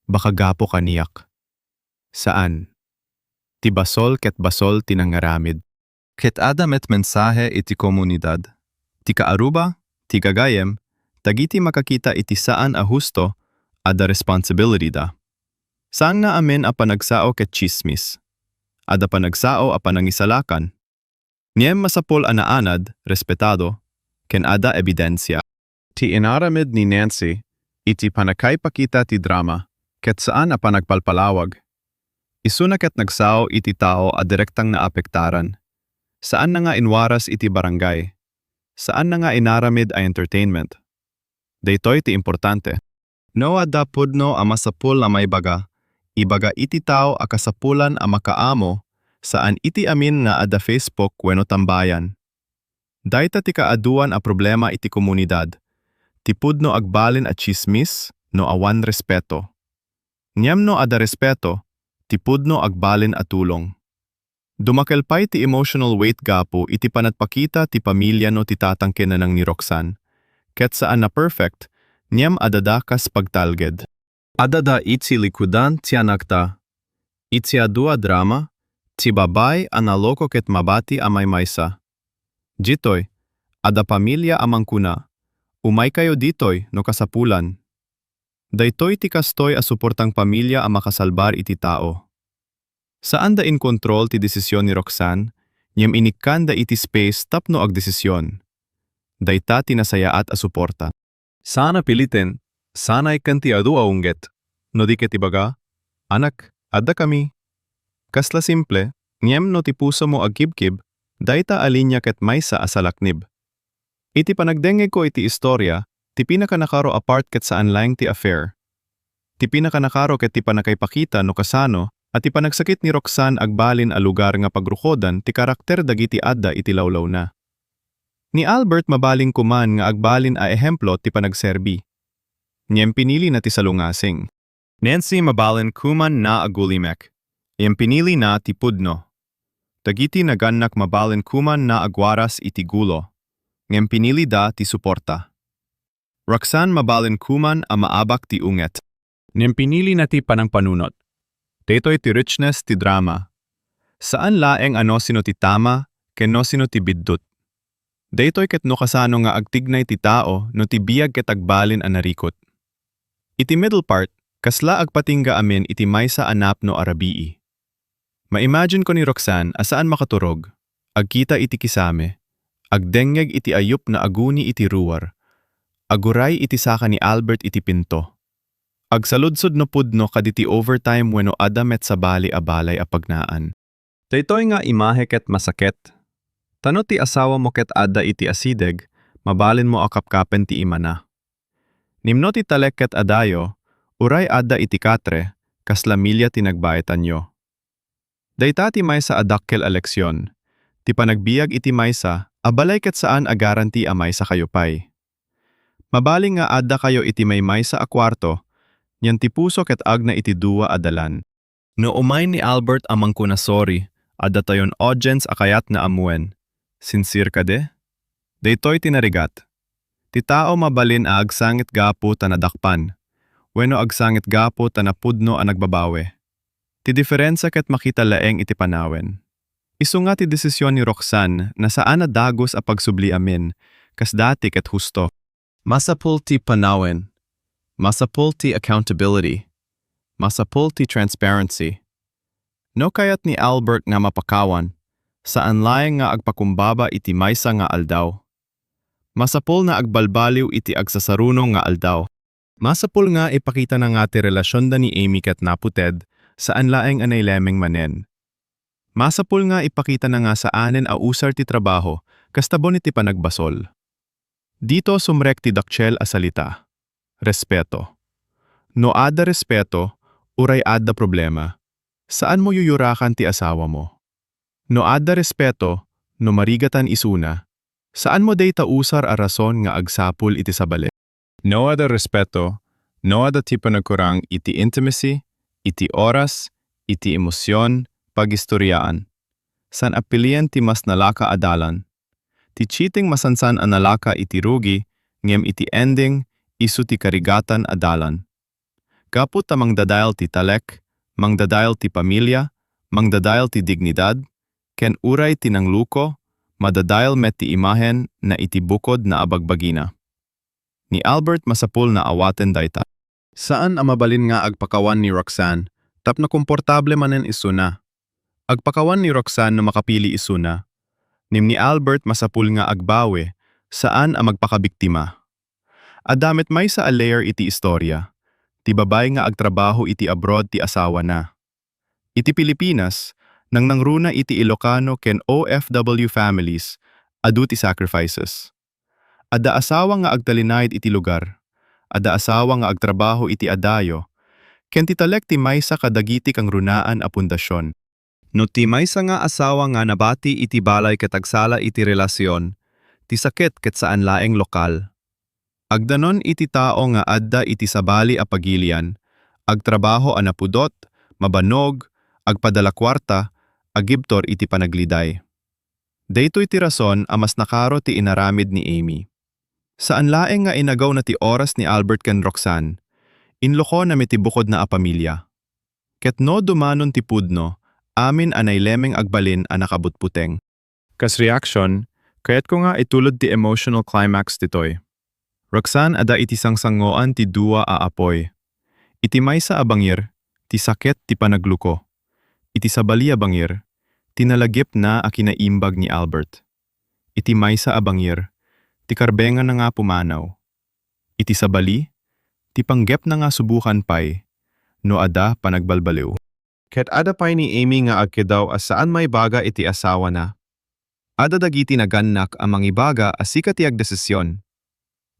Baka gapo kaniyak. Saan? Ti basol ket basol tinangaramid. Ket adam et mensahe iti komunidad. Ti kaaruba, ti kagayem, tagiti makakita iti saan a husto, ada responsibility da. Saan nga amin a panagsao ket chismis? Ada panagsao a panangisalakan. Niyem masapol a naanad, respetado, ken ada ebidensya. Ti inaramid ni Nancy, iti panakay pakita ti drama, ket saan a panagpalpalawag. Isuna ket nagsao iti tao a direktang naapektaran. Saan na nga inwaras iti barangay? Saan na nga inaramid a entertainment? Daytoy ti importante. No adda pudno a masapul a may baga, ibaga iti tao a kasapulan a makaamo, saan iti amin nga adda Facebook wenno tambayan. Dayta ti kaaduan a problema iti komunidad. Ti pudno agbalin a chismis no awan respeto. Niyam no adda respeto, ti pudno agbalin a tulong. Dumakelpay ti emotional weight gapo iti panatpakita ti pamilya no ti tatangkenanang ni Roxanne. Ket saan na perfect, niyam adada kas pagtalged. Adada itsi likudan ti anakta. Itsi adua drama, ti babay analoko ket mabati amay maysa. Ditoy, ada pamilya amang kuna. Umay kayo ditoy no kasapulan. Daytoy ti kastoy a suportang pamilya a makasalbar iti tao. Saan da in control ti desisyon ni Roxanne, niyam inikkan da iti space tapno ag desisyon. Dayta tinasayaat a suporta. Sana pilitin, sana ikan ti adu aungget. No di ket ibaga, anak, adda kami. Kasla simple, niyem no ti puso mo agkibkib, dayta alinya ket maysa asalaknib. Iti panagdengeg ko iti istorya, ti pinakanakaro apart ket saan laeng ti affair. Ti pinakanakaro ket ti panakaypakita no kasano at ti panagsakit ni Roxanne agbalin a lugar nga pagrukodan ti karakter dagiti adda iti lawlaw na. Ni Albert mabaling kuman nga agbalin a ehemplo ti panagserbi. Niyem pinili na ti salungasing. Nancy mabalin kuman na agulimek. Iyem pinili na ti pudno. Dagiti naganak mabalin kuman na agwaras iti gulo. Ngem pinili da ti suporta. Roxanne mabalin kuman a maabak ti unget. Ngem pinili na ti panangpanunot. Detoy ti richness ti drama. Saan laeng ano sino ti tama, ken no sino ti biddut. Detoy ket no kasano nga agtignay ti tao no ti biyag ket agbalin a narikot. Iti middle part, kasla agpatingga amin iti maysa anap no arabii. Ma-imagine ko ni Roxanne asaan makaturog, agkita iti kisame, agdengeg iti ayup na aguni iti ruwar, aguray iti saka ni Albert iti pinto. Agsaludsod no pudno kaditi overtime wenno ada met sabali a balay a pagnaan. Daytoy nga imahe ket masakit. Tano ti asawa mo ket ada iti asideg, mabalin mo akapkapen ti imana. Nimno ti talek ket adayo, uray ada iti katre, kasla milya ti nagbaetan yo. Dayta ti maysa adakkel a leksyon, ti panagbiag iti maysa, abalay ket saan agaranti a maysa kayo pay. Mabaling nga ada kayo iti may maysa a kwarto, nyan ti puso ket agna iti duwa adalan. No umay ni Albert amang kuna sorry, ada tayon audience akayat na amuen. Sincere ka de? Daytoy tinarigat. Ti tao mabalin a agsangit gapo ta nadakpan. Wenno agsangit gapo ta napudno a nagbabawe. Ti diferensya ket makita laeng iti panawen. Isu nga ti desisyon ni Roxanne na saan na dagos a pagsubli amin, kas dati ket husto. Masapul ti panawen. Masapul ti accountability. Masapul ti transparency. No kayat ni Albert nga mapakawan, saan laeng nga agpakumbaba iti maysa nga aldaw. Masapul na agbalbaliw iti agsasaruno nga aldaw. Masapul nga ipakita na nga ti relasyon da ni Amy ket naputed, saan laeng anay lemeng manen. Masapul nga ipakita na nga saanen a usar ti trabaho, kastabon iti panagbasol. Dito sumrek ti dakchel a salita. Respeto. No ada respeto, uray ada problema. Saan mo yuyurakan ti asawa mo? No ada respeto, no marigatan isuna, saan mo day tausar a rason nga agsapul iti sabali? No ada respeto, no ada ti panagkurang iti intimacy, iti oras, iti emosyon, pagistoryaan. San apilian ti mas nalaka adalan. Ti cheating masansan ang nalaka iti rugi, ngem iti ending, isu ti karigatan adalan. Kaput ta mangdadail ti talek, mangdadail ti pamilya, mangdadail ti dignidad, ken uray ti nangluko, madadail met ti imahen na iti bukod na abagbagina. Ni Albert masapul na awaten dayta. Saan amabalin nga agpakawan ni Roxanne, tap na komportable manen isuna. Agpakawan ni Roxanne na makapili isuna. Nim ni Albert masapul nga agbawe, saan ang magpakabiktima. Adamit may sa a layer iti istorya, ti babay nga agtrabaho iti abroad ti asawa na. Iti Pilipinas, nang nangruna iti Ilocano ken OFW families, adu ti sacrifices. Ada asawa nga agtalinayad iti lugar, ada asawa nga agtrabaho iti adayo, ken ti talek ti maysa kadagiti kang runaan a pundasyon. No ti maysa nga asawa nga nabati iti balay katagsala iti relasyon, ti sakit ket saan laeng lokal. Agdanon iti tao nga adda iti sabali a pagilian, agtrabaho a napudot, mabanog, agpadala kwarta, agibtor iti panagliday. Daytoy ti rason a mas nakaro ti inaramid ni Amy. Saan laeng nga inagaw na ti oras ni Albert ken Roxanne, inloko na mitibukod na a pamilya. Ket no dumanon ti pudno, amin anay lemeng agbalin a nakabutputeng. Kas reaksyon, kayat ko nga itulod ti emotional climax titoy. Roxanne ada iti sangsangoan ti duwa a apoy. Iti maysa a bangir, ti sakit ti panagluko. Iti sabali a bangir, tinalagip na a kinaimbag ni Albert. Iti maysa a bangir, ti karbengan na nga pumanaw. Iti sabali, ti panggep na nga subukan pay, no ada panagbalbaliw. Ket ada pay ni Amy nga agkedaw as saan may baga iti asawa na. Ada dagiti naganak ang mangibaga asika ti agdesisyon.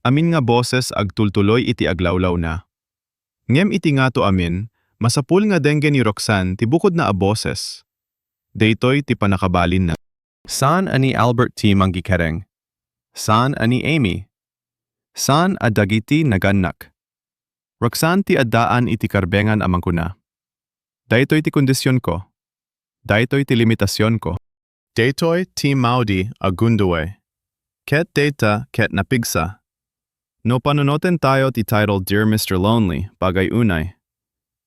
Amin nga boses agtultuloy iti aglawlaw na. Ngem iti nga to amin, masapul nga dengge ni Roxanne ti bukod na a boses. Daytoy ti panakabalin na. Saan ani Albert T. manggikereng? Saan ani Amy? Saan a dagiti naganak? Roxanne ti addaan iti karbengan amang kuna. Daytoy ti kondisyon ko. Daytoy ti limitasyon ko. Daytoy ti maudi agunduwe. Ket data ket napigsa. No panunoten tayo ti title Dear Mr. Lonely, bagay unay.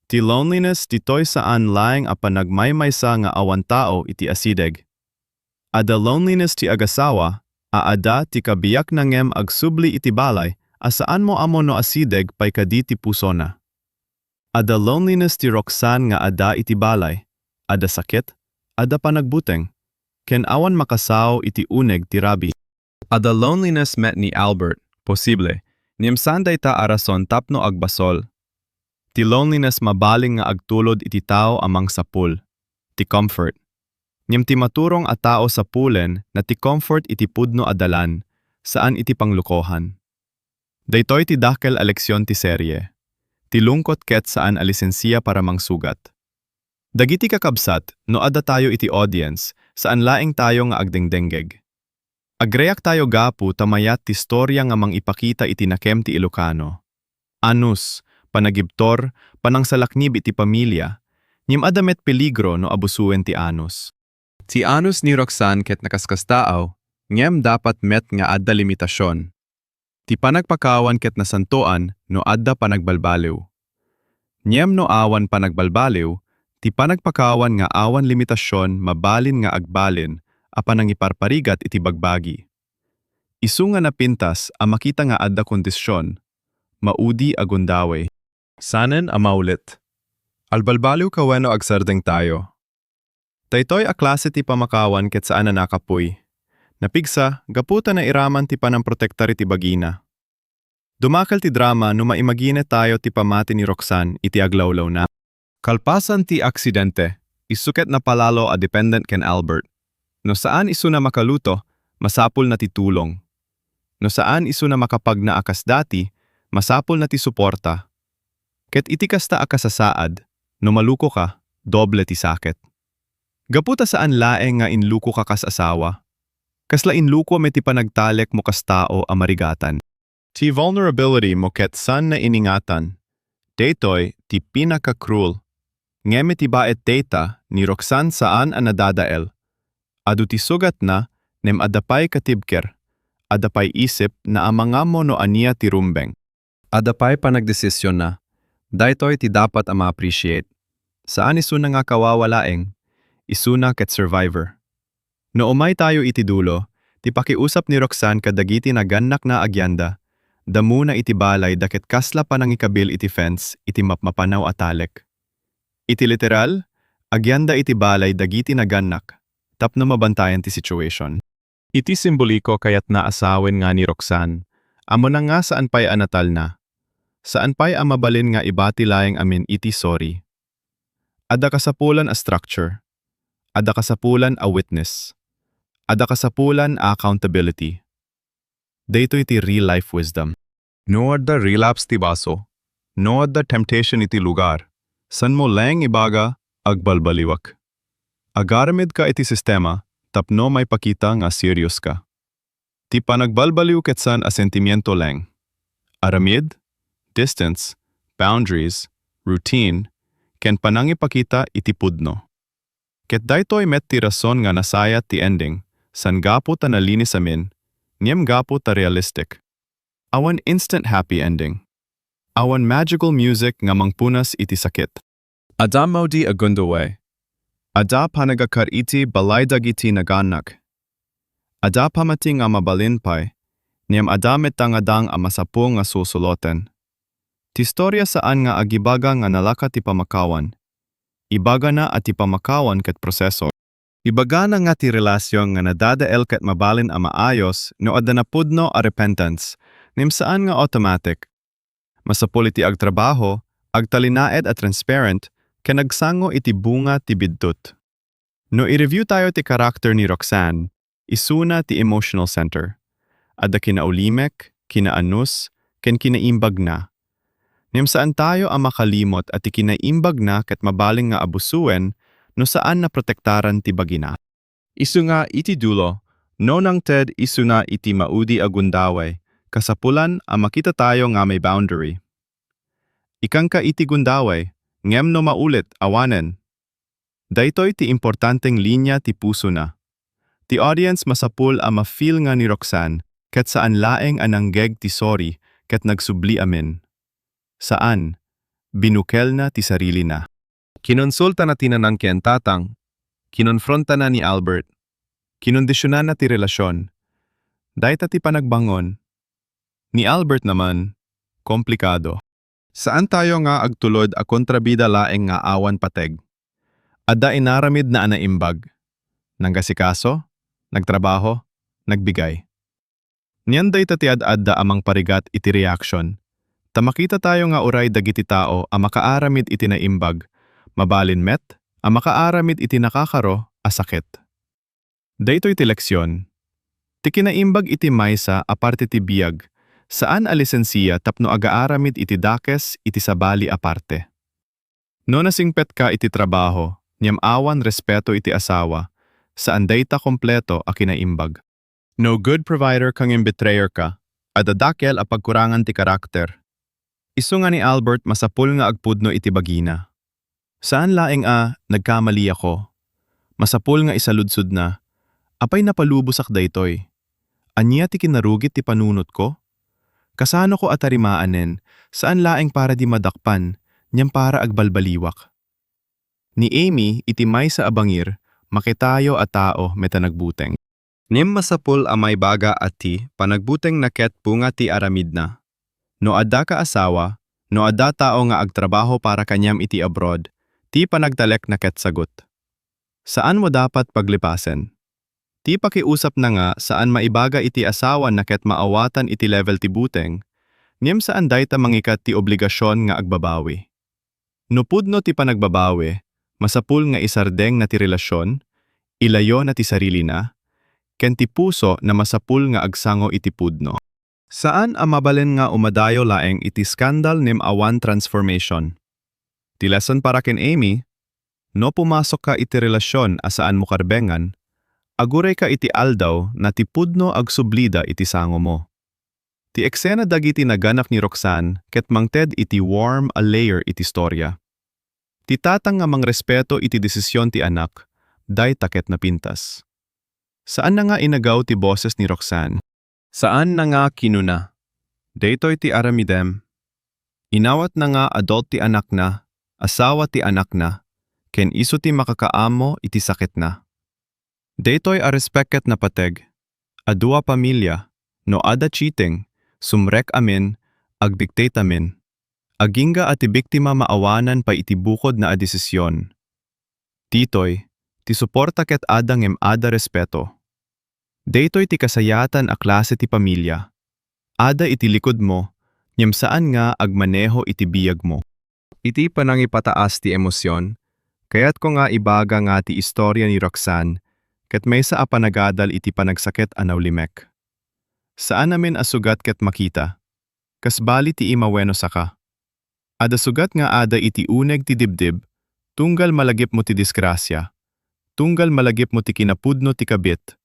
Ti loneliness ditoy saan laeng a panagmaymaysa nga awan tao iti asideg. Ada loneliness ti agasawa, aada ti kabiyak na ngem agsubli iti balay, asaan mo amo no asideg pay kadi ti puso na. Ada loneliness ti Roxanne nga ada iti balay, ada sakit, ada panagbuteng, ken awan makasaw iti uneg ti rabi. Ada loneliness met ni Albert, posible, niem sanday ta arason tapno agbasol. Ti loneliness mabaling nga agtulod iti tao amang sapul, ti comfort. Niem ti maturong a tao sa pulen na ti comfort iti pudno adalan, saan iti panglukohan. Daytoy ti dakel a leksyon ti serye. Ti lungkot ket saan a lisensiya para mangsugat. Dagiti kakabsat, no ada tayo iti audience, saan laeng tayo nga agdengdenggeg. Agreyak tayo gapu tamayat ti storya nga mang ipakita iti nakem ti Ilocano. Anus, panagibtor, panangsalaknib iti pamilya, niem adamet peligro no abusuwen ti anus. Ti anus ni Roxanne ket nakaskastaaw, ngem dapat met nga adda limitasyon. Ti panagpakawan ket nasantoan no adda panagbalbaliw. Ngem no awan panagbalbaliw, ti panagpakawan nga awan limitasyon mabalin nga agbalin, apan ang iparparigat iti bagbagi. Isu nga napintas a makita nga adda kondisyon, maudi agundawe. Sanen a maulit. Albalbaliw kaweno agsardeng tayo. Daytoy a klase ti pamakawan ket saan na nakapoy. Napigsa, gaputa na iraman ti panamprotektar iti bagina. Dumakal ti drama no maimagine tayo ti pamati ni Roxanne iti aglawlaw na. Kalpasan ti aksidente, isuket na palalo a dependent ken Albert. No saan isu na makaluto, masapul na ti tulong. No saan isu na makapag na akas dati, masapul na ti suporta. Ket iti kasta akasasaad, no maluko ka, doble ti sakit. Gaputa saan laeng nga inluko ka kas asawa. Kasla inluko met ti panagtalek mo kas tao a marigatan. Ti vulnerability mo ket san na iningatan. Daytoy ti pinaka-cruel. Ngem ti baet data ni Roxanne saan a nadadael. Adu ti sugat na nem adapay katibker. Adapay isip na amanga mo no aniya ti rumbeng. Adapay panagdesisyon na. Daytoy ti dapat a ma-appreciate. Saan isu na nga kawawalaeng, isu na ket survivor. No umay tayo iti dulo, ti pakiusap ni Roxanne kadagiti naganak na agyanda, damu na iti balay daket kasla panang ikabil iti fence iti mapmapanaw atalek. Iti literal, agyanda iti balay dagiti naganak, tapno mabantayan ti situation. Iti simboliko kayat naasawen nga ni Roxanne, amo na nga saan pa'y anatal na. Saan pa'y amabalin nga ibati laeng amin iti sorry. Ada kasapulan a structure. Ada kasapulan a witness. Ada kasapulan a accountability. Daytoy iti real life wisdom. No adda relapse ti baso. No adda temptation iti lugar. San mo laeng ibaga agbalbaliwak. Agaramid ka iti sistema, tapno may pakita nga serious ka. Ti panagbalbaliw ket san a sentimiento lang. Aramid, distance, boundaries, routine, ken panangipakita iti pudno. Ket daytoy met ti rason nga nasayat ti ending, san gapo ta nalinis amin, ngem gapo ta realistic. Awan instant happy ending. Awan magical music nga mangpunas iti sakit. Ada maudi agundawe. Ada panagakar iti balay dagiti naganak. Ada pamati nga mabalinpay, niyam ada metangadang amasapo nga susuloten. Ti storya saan nga agibaga nga nalaka ti pamakawan. Ibaga na at ti pamakawan ket proseso. Ibaga na nga ti relasyon nga nadadael ket mabalin a maayos no adda na pudno a repentance, nim saan nga automatic. Masapul iti agtrabaho, agtalinaed at transparent, ken nagsango iti bunga ti biddut. No i-review tayo ti karakter ni Roxanne, isuna ti emotional center. Adda kinaulimek, kinaanus, ken kinaimbag na. Ngem saan tayo ang makalimot at ti kinaimbag na ket mabaling nga abusuwen no saan na protektaran ti bagina. Isu nga iti dulo, no nang ted isu na iti maudi agundaway, kasapulan ang makita tayo nga may boundary. Ikang ka iti gundaway, ngem no maulit awanen. Daytoy ti importanteng linya ti puso na. Ti audience masapul ang ma-feel nga ni Roxanne ket saan laeng ananggeg ti sorry ket nagsubli amin. Saan? Binukel na ti sarili na. Kinonsulta na tinanang ken tatang, kinonfronta na ni Albert, kinondisyonan na ti relasyon. Dayta ti panagbangon. Ni Albert naman, komplikado. Saan tayo nga agtulod a kontrabida laeng nga awan pateg? Adda inaramid na anaimbag. Nanggasikaso, nagtrabaho, nagbigay. Niyan dayta ti ad-adda amang parigat iti reaction. Tamakita tayo nga uray dagiti tao a makaaramid iti naimbag, mabalin met, a makaaramid iti nakakaro a sakit. Daytoy ti leksyon. Ti kinaimbag iti maysa aparte ti biyag, saan a lisensiya tapno agaaramid iti dakes iti sabali aparte. No nasingpet ka iti trabaho, niyam awan respeto iti asawa, saan dayta kompleto a kinaimbag. No good provider kang betrayer ka, adadakel a pagkurangan ti karakter. Isu nga ni Albert masapul nga agpudno iti bagina. Saan laeng nagkamali ako? Masapul nga isaludsud na, apay napalubusak daytoy. Anya ti kinarugit ti panunot ko? Kasano ko atarimaanen, saan laeng para di madakpan, niyam para agbalbaliwak. Ni Amy iti may sa abangir, makitayo a tao meta nagbuteng. Nim masapul amay baga at ti panagbuteng naket punga ti aramid na. No adda ka asawa, no adda tao nga agtrabaho para kanyam iti abroad, ti panagtalek naket sagot. Saan mo dapat paglipasen? Ti pakiusap na nga saan maibaga iti asawa naket maawatan iti level ti buteng, ngem saan dayta mangikat ti obligasyon nga agbabawi. No pudno ti panagbabawi, masapul nga isardeng na ti relasyon, ilayo na ti sarili na, ken ti puso na masapul nga agsango iti pudno. Saan ang mabalen nga umadayo laeng iti skandal nim awan transformation? Ti lesson para ken Amy, no pumasok ka iti relasyon asaan mo karbengan, aguray ka iti aldaw na ti pudno agsublida iti sango mo. Ti eksena dagiti naganak ni Roxanne ket mangted iti warm a layer iti storya. Ti tatang nga mangrespeto iti desisyon ti anak, day taket na pintas. Saan na nga inagaw ti boses ni Roxanne? Saan na nga kinuna? Daytoy ti aramidem. Inawat na nga adult ti anak na, asawa ti anak na, ken iso ti makakaamo iti sakit na. Daytoy a respeket na pateg, adua pamilya, no ada cheating, sumrek amin, agdictate amin. Agingga at ti biktima maawanan pa iti bukod na a desisyon. Titoy, ti suporta ket adang ada respeto. Daytoy ti kasayatan a klase ti pamilya. Ada iti likod mo, nyam saan nga agmaneho iti biyag mo. Iti panangipataas ti emosyon, kaya't ko nga ibaga nga ti istorya ni Roxanne, ket may sa apanagadal iti panagsakit anawlimek. Saan namin asugat ket makita? Kasbali ti imaweno saka. Ada sugat nga ada iti uneg ti dibdib, tunggal malagip mo ti disgrasya, tunggal malagip mo ti kinapudno ti kabit,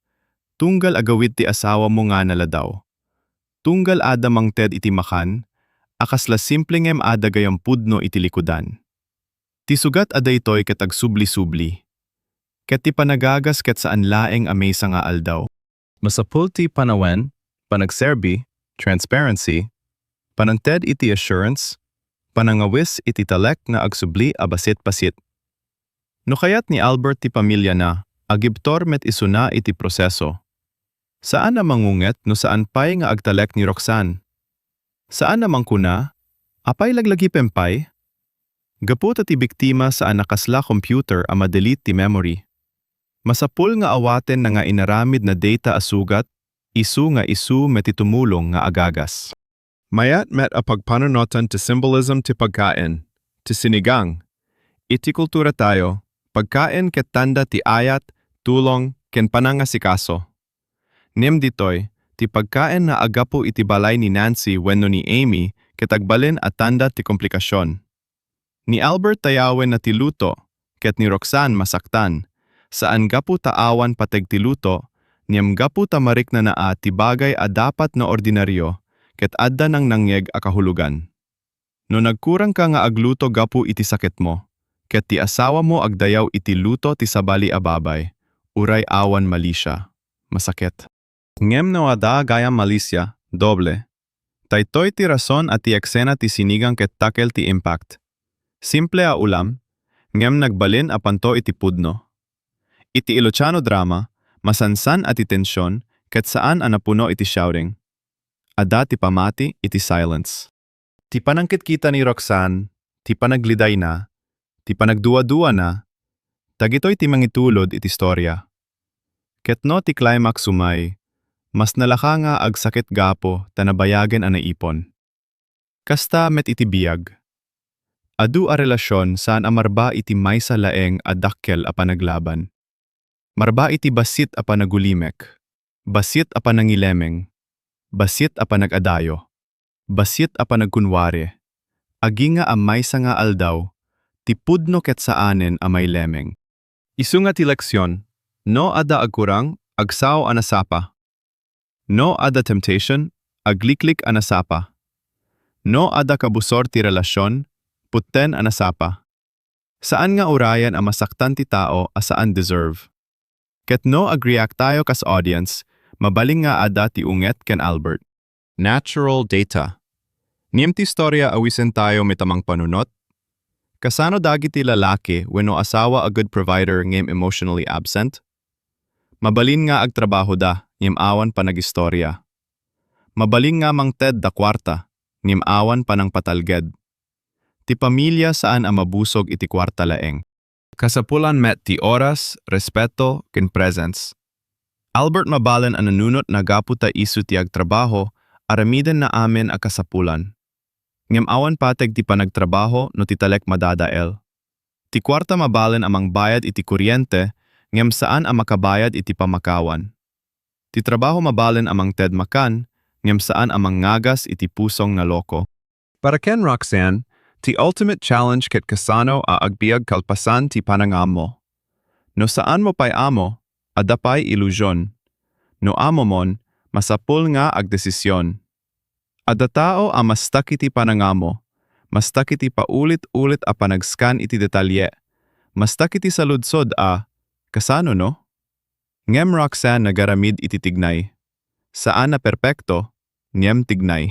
tunggal agawid ti asawa mo nga naladaw. Tunggal ada mangted iti makan, akasla simplengem ada gayam pudno iti likudan. Ti sugat ada ito'y ket agsubli-subli. Ket ti panagagas ket saan laeng amesa nga aldaw. Masapul ti panawen, panagserbi, transparency, pananted iti assurance, panangawis iti talek nga agsubli a basit-pasit. No kayat ni Albert ti pamilya na, agibtor met isuna iti proseso. Saan na mangunget no saan pay nga agtalek ni Roxanne? Saan na mangkuna? Apay laglagi pempay? Gapot ti biktima saan nakasla computer a madelete ti memory. Masapul nga awaten na nga inaramid na data asugat, isu nga isu metitumulong nga agagas. Mayat met a pagpanunotan ti symbolism ti pagkain, ti sinigang. Iti kultura tayo, pagkain ket tanda ti ayat, tulong, ken panangasikaso. Nim ditoy, ti pagkain na agapo iti balay ni Nancy wenno ni Amy ket agbalin at tanda ti komplikasyon. Ni Albert tayawen na tiluto, ket ni Roxanne masaktan, saan gapu taawan pateg tiluto, niyam gapu tamarik na naa ti bagay a dapat na ordinaryo, ket adda nang nangyeg a kahulugan. No nagkurang ka nga agluto gapu iti sakit mo, ket ti asawa mo agdayaw iti luto ti sabali a babay, uray awan mali siya. Masakit. Ngem no ada gayam malisya, doble. Taytoy ti rason at ti eksena ti sinigang ket takel ti impact. Simple a ulam, ngem nagbalin a panto iti pudno. Iti Ilocano drama, masansan at itensyon, ket saan a napuno iti shouting. Ada ti pamati iti silence. Ti panangkit kita ni Roxanne, ti panagliday na, ti panagduwa-duwa na, tagitoy ti mangitulod iti storya. Ket no ti climax sumay, mas nalaka nga agsakit gapo tanabayagen a naipon. Kasta met iti biyag. Adu a relasyon saan amarba iti maysa laeng a dakkel a panaglaban. Marba iti basit a panagulimek, basit a panangilemeng, basit a panagadayo, basit a panagkunware, agi nga a maysa nga aldaw, ti pudno ket saanen a may lemeng. Isu nga ti leksyon, no ada agkurang, agsaw anasapa. No ada temptation, agliklik anasapa. No ada kabusor ti relasyon, putten anasapa. Saan nga urayan ang masaktan ti tao asaan deserve. Ket no agreact tayo kas audience, mabaling nga ada ti unget ken Albert. Natural data. Niem ti storya awisen tayo mitamang panunot. Kasano dagi ti lalaki wenno asawa a good provider ngem emotionally absent? Mabalin nga agtrabaho da, ngem awan pa nagistorya. Mabaling nga mang ted da kwarta, ngem awan pa nang patalged. Ti pamilya saan ang mabusog iti kwarta laeng. Kasapulan met ti oras, respeto, ken presence. Albert mabalan ang nanunot na gaputa isu ti agtrabaho, aramiden na amen a kasapulan. Ngem awan pateg ti panagtrabaho no ti talek madadael. Ti kwarta mabalan amang bayad iti kuryente, ngem saan ang makabayad iti pamakawan. Ti trabaho mabalan amang ted makan, ngem saan amang ngagas iti pusong naloko. Para ken Roxanne, ti ultimate challenge ket kasano a agbiag kalpasan ti panangamo. No saan mo pay amo, adapay ilusyon. No amo mon, masapul nga agdesisyon. Ada tao a mastak iti panangamo, mastak iti paulit-ulit a panagskan iti detalye, mastak iti saludsod a, kasano no? Ngem Roxanne nagaramid iti tignay. Saan na perpekto, ngem tignay.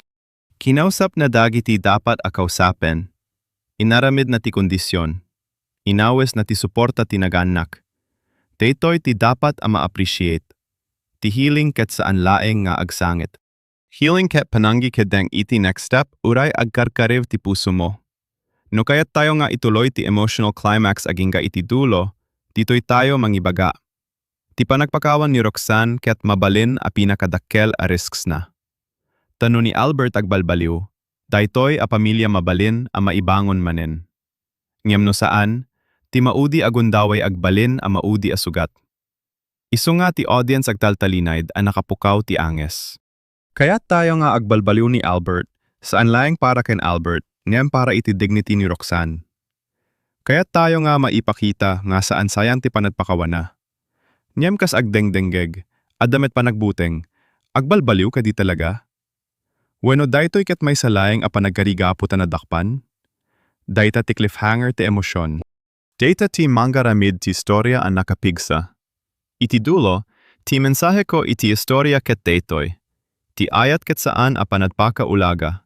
Kinausap na dagiti dapat a kausapin. Inaramid na ti kondisyon. Inawes na ti suporta ti naganak. Daytoy ti dapat a ma-appreciate. Ti healing ket saan laeng nga agsangit. Healing ket pananggi ket deng iti next step uray agkarkarev ti puso mo. No kayat tayo nga ituloy ti emotional climax agingga iti dulo, dito'y tayo mangibaga. Ti panagpakawan ni Roxanne ket mabalin a pinakadakkel a risks na. Tano ni Albert agbalbaliw, daytoy a pamilya mabalin a maibangon manen. Ngem no saan, ti maudi agundaway agbalin a maudi a sugat. Isu nga ti audience agtaltalinayd a nakapukaw ti anges. Kaya't tayo nga agbalbaliw ni Albert, saan laeng para ken Albert, ngem para iti dignity ni Roxanne. Kaya't tayo nga maipakita nga saan sayang ti panagpakawana. Ngem kas agdengdenggeg, adamet panagbuteng, agbalbaliw ka di talaga? Wenno daytoy ket may salaeng a panagkarigapo ta nadakpan? Dayta ti cliffhanger ti emosyon. Dayta ti manggaramid ti istorya ang nakapigsa. Iti dulo, ti mensahe ko iti istorya ket daytoy. Ti ayat ket saan a panagpakaulaga.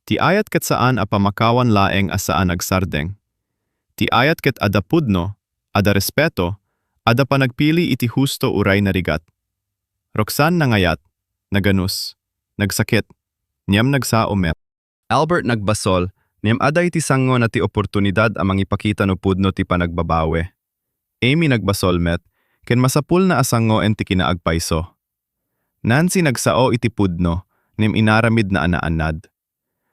Ti ayat ket saan a pamakawan laeng a saan agsardeng. Ti ayat ket ada pudno, ada respeto, ada panagpili iti husto uray na rigat. Roxanne nangayat, naganus, nagsakit, niyam nagsaomet. Albert nagbasol, niyam ada iti sango na ti oportunidad amang ipakita no pudno ti panagbabawe. Amy nagbasol met, ken masapul na asango en ti kinaagpaiso. Nancy nagsao iti pudno, nim inaramid na anaanad.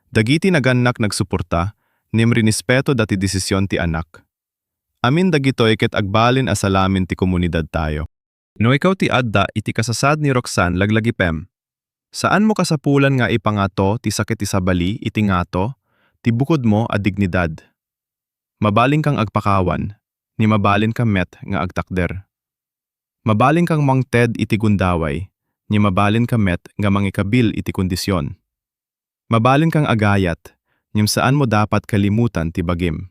Dagiti naganak nagsuporta, nim rinispeto dati desisyon ti anak. Amin dagitoy ket agbalin asalamin ti komunidad tayo. No ikaw ti adda iti kasasad ni Roxanne laglagipem. Saan mo kasapulan nga ipangato ti sakit ti sabali iti ngato, ti bukod mo a dignidad. Mabaling kang agpakawan, ni mabalin ka met nga agtakder. Mabaling kang mangted iti gundaway, ni mabalin ka met nga mangikabil iti kondisyon. Mabalin kang agayat, nyam saan mo dapat kalimutan ti bagim.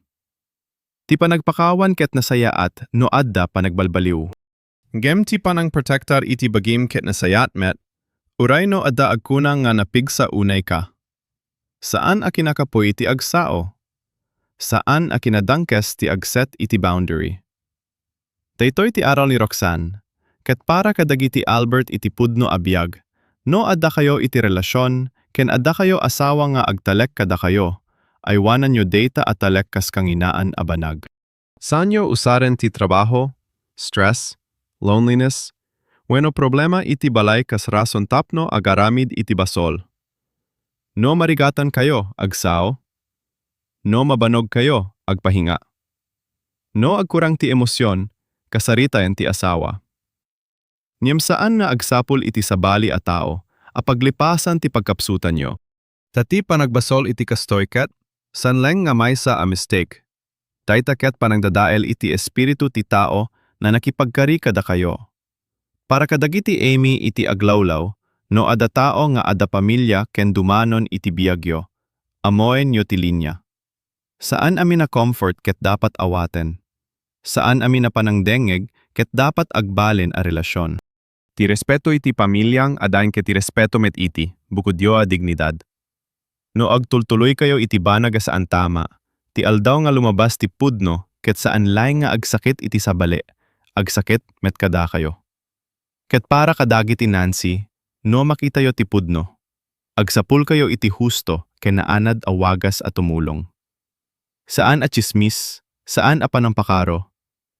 Ti panagpakawan ket nasayaat no adda panagbalbaliw. Gem ti panang protektar iti bagim ket nasayat met, uray no adda agkunang nga napigsa unay ka. Saan a kinakapoy iti agsao? Saan a kinadangkes ti agset iti boundary? Daytoy ti aral ni Roxanne, ket para kadagiti Albert iti pudno a biag, no adda kayo iti relasyon, ken adda kayo asawa nga agtalek kada kayo, ay wanan nyo data at talek kas kanginaan a banag. Saan nyo usaren ti trabaho, stress, loneliness, wenno problema iti balay kas rason tapno agaramid iti basol. No marigatan kayo, agsao. No mabanog kayo, agpahinga. No agkurang ti emosyon, kasaritayan ti asawa. Niyem saan na agsapul iti sabali a tao, apaglipasan ti pagkapsutan nyo. Tati panagbasol iti kastoyket, sanleng nga maysa a mistake. Daytaket panangdadael iti espiritu ti tao na nakipagkari kada kayo. Para kadagiti Amy iti aglawlaw, no ada tao nga ada pamilya ken dumanon iti biyagyo, amoen nyo ti linya. Saan amin na comfort ket dapat awaten? Saan amin na panangdengeg ket dapat agbalin a relasyon? Ti respeto iti pamilyang adain ket ti respeto met iti, bukod yo a dignidad. No agtultuloy kayo iti banag a saan tama, ti aldaw nga lumabas ti pudno ket saan laeng nga agsakit iti sabali, agsakit met kada kayo. Ket para kadagi ti Nancy, no makita yo ti pudno, agsapul kayo iti husto ken naanad a wagas a tumulong. Saan a chismis, saan a panampakaro,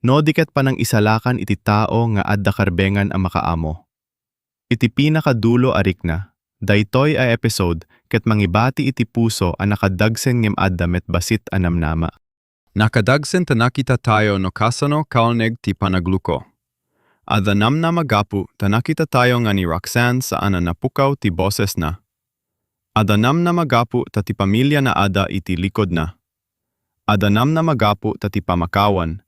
no diket panang isalakan iti tao nga adda karbengan a makaamo. Iti pinakadulo arik na, daytoy a episode ket mangibati iti puso a nakadagsen ngem adda met basit a namnama. Nakadagsen ta nakita tayo no kasano kaoneg ti panagluko. Adda namnama gapu ta nakita tayo nga ni Roxanne saan a napukaw ti boses na. Adda namnama gapu ta ti pamilya na ada iti likod na. Adda namnama gapu ta ti pamakawan.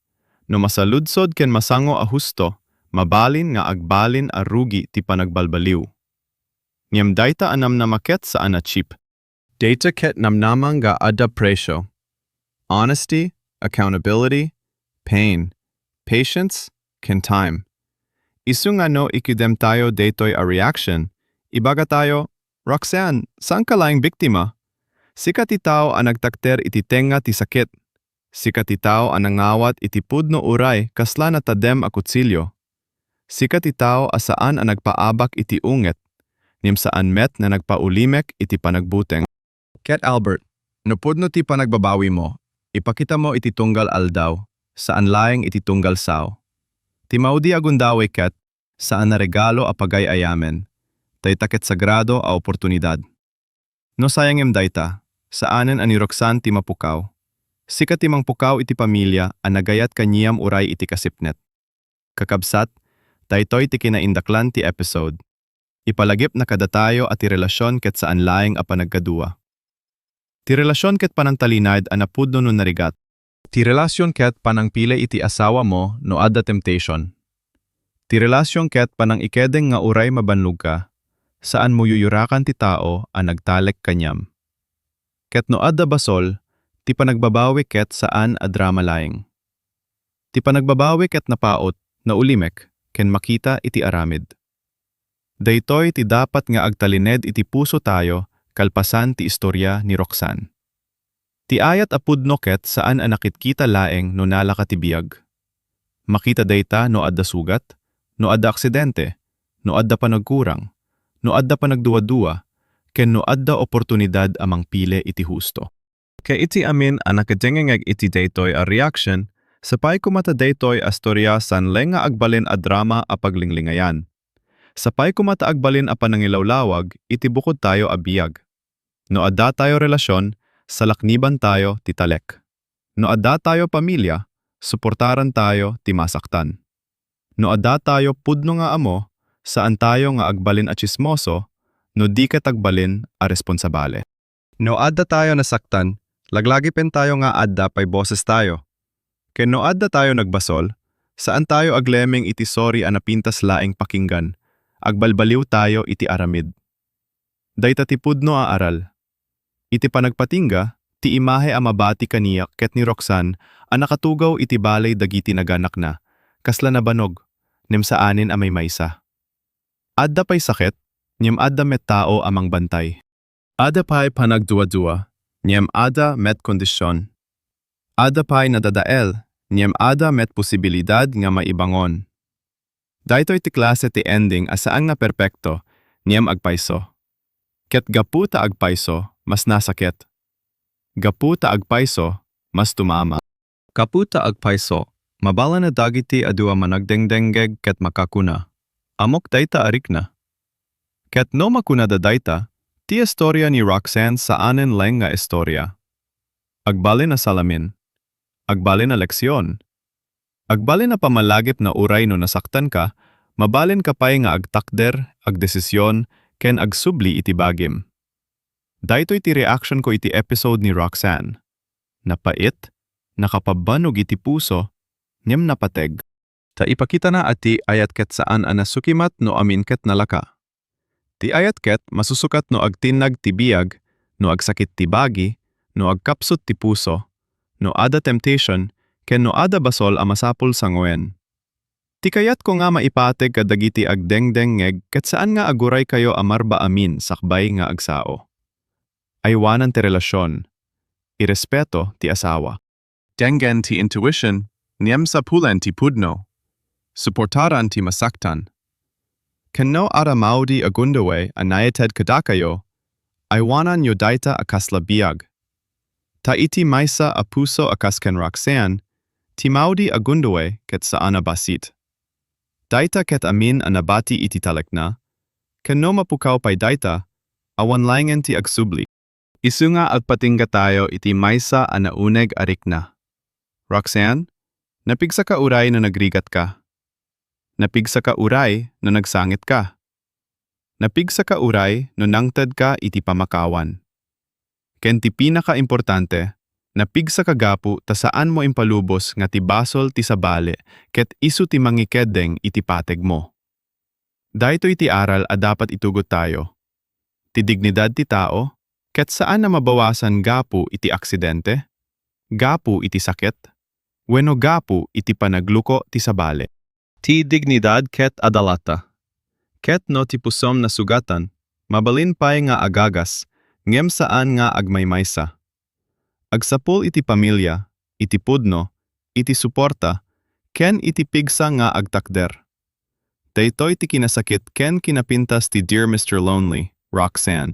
No masaludsod ken masango a husto, mabalin nga agbalin a rugi ti panagbalbaliw. Ngem dayta anam na maket sa ana cheap. Data ket namnamang ga adda presyo. Honesty, accountability, pain, patience, ken time. Isu nga no ikidem tayo daytoy a reaction, ibaga tayo, Roxanne, saan ka laing biktima? Sikat itaw ang nagtakter iti tenga ti sakit. Sikat itaw ang nangawat iti pudno uray kasla na tadem a kutsilyo. Sikat itaw asaan ang nagpaabak iti unget, nim saan met na nagpaulimek iti panagbuteng. Ket Albert, no pudno ti panagbabawi mo, ipakita mo iti tunggal aldaw, saan laeng iti tunggal sao. Ti maudi agundawe ket, saan na regalo a pagay ayamen, taytaket sagrado a oportunidad. No sayangem dayta, saanen ani Roxanne ti mapukaw. Sikat ti mangpukaw iti pamilya a nagayat kanyam uray iti kasipnet. Kakabsat, daytoy ti kinaindaklan ti episode. Ipalagip na kada tayo at ti relasyon ket saan laeng a panagkadua. Ti relasyon ket panangtalinad a napudno no narigat. Ti relasyon ket panangpile iti asawa mo no adda temptation. Ti relasyon ket panang ikedeng nga uray mabanlug ka, saan mo yuyurakan ti tao a nagtalek kanyam. Ket no adda basol, ti panagbabawi ket saan a drama laeng. Ti panagbabawi ket napaot, na ulimek, ken makita iti aramid. Daytoy ti dapat nga agtalined iti puso tayo, kalpasan ti istorya ni Roxanne. Ti ayat a pudno ket saan a nakitkita laeng no nala katibiyag. Makita dayta no adda sugat, no adda aksidente, no adda panagkurang, no adda panagduwa-duwa, ken no adda oportunidad amang pile iti husto. Kay iti amin ang nakadengengeg iti daytoy a reaction, sapay kumata daytoy a storya san lenga agbalin a drama a paglinglingayan. Sapay kumata agbalin a panangilawlawag, iti bukod tayo a biyag. No adda tayo relasyon, salakniban tayo ti talek. No adda tayo pamilya, suportaran tayo ti masaktan. No adda tayo pudno nga amo, saan tayo nga agbalin a chismoso, no di ka tagbalin a responsabale. No adda tayo nasaktan, laglagi pen tayo nga adda pay boses tayo. Ken no adda tayo nagbasol, saan tayo aglemeng iti sorry a napintas laeng pakinggan, agbalbaliw tayo iti aramid. Dayta ti pudno a aral. Iti panagpatingga, ti imahe a mabati kaniyak ket ni Roxanne a nakatugaw iti balay dagiti naganak na, kasla na banog, nem saanin a may maysa. Adda pay sakit, niyem adda met tao amang bantay. Adda pay panagduwa-duwa, niyem adda met kondisyon. Adda pay nadadael, niyem adda met posibilidad nga maibangon. Daytoy ti klase ti ending asaan nga perpekto, niyem agpayso. Ket gaputa agpayso, mas nasakit. Gaputa agpayso, mas tumama. Kaputa agpayso, mabala na dagiti adua managdengdenggeg ket makakuna. Amok dayta arik na. Ket no makuna da dayta, ti istorya ni Roxanne saanen leng nga istorya. Agbalin na salamin. Agbalin na leksyon. Agbalin na pamalagip na uray no nasaktan ka, mabalin ka pay nga agtakder, agdesisyon, ken agsubli iti bagim. Daytoy ti reaction ko iti episode ni Roxanne. Napait, nakapabanog iti puso, niyem napateg. Ta ipakita na ati ayat ket saan anasukimat no amin ket nalaka. Ti ayat ket masusukat no agtinag ti biyag, no agsakit ti bagi, no agkapsot ti puso, no ada temptation, ken no ada basol a masapul sangoen. Ti kayat ko nga maipateg kadagiti agdengdengngeg ket saan nga aguray kayo amarba amin sakbay nga agsao. Aywanan ti relasyon, irespeto ti asawa. Dengen ti intuition, niyem sapulen ti pudno. Suportaran ti masaktan. Kenno ara maudi agundawe anayeted kadakayo, aywanan yo dayta akasla biyag. Ta iti maysa a puso akasken Roxanne, ti maudi agundawe ket saan basit. Dayta ket amin anabati iti talekna, kenno mapukaw pay dayta, awan langen ti agsubli. Isu nga agpatingga tayo iti maysa a nauneg arik na. Roxanne, napigsa ka uray na nagrigat ka. Napigsa ka uray na nagsangit ka. Napigsa ka uray no nangted ka iti pamakawan. Ken ti pinaka-importante, napigsa ka gapu ta saan mo impalubos nga ti basol ti sabali ket isu ti mangikedeng iti pateg mo. Daytoy ti aral a dapat itugot tayo. Ti dignidad ti tao, ket saan na mabawasan gapu iti aksidente, gapu iti sakit, wenno gapu iti panagluko ti sabali. Ti dignidad ket adalata. Ket no ti pusom na sugatan, mabalin pay nga agagas, ngem saan nga agmaymaysa. Agsapul iti pamilya, iti pudno, iti suporta, ken iti pigsa nga agtakder. Daytoy ti kinasakit ken kinapintas ti Dear Mr. Lonely, Roxanne.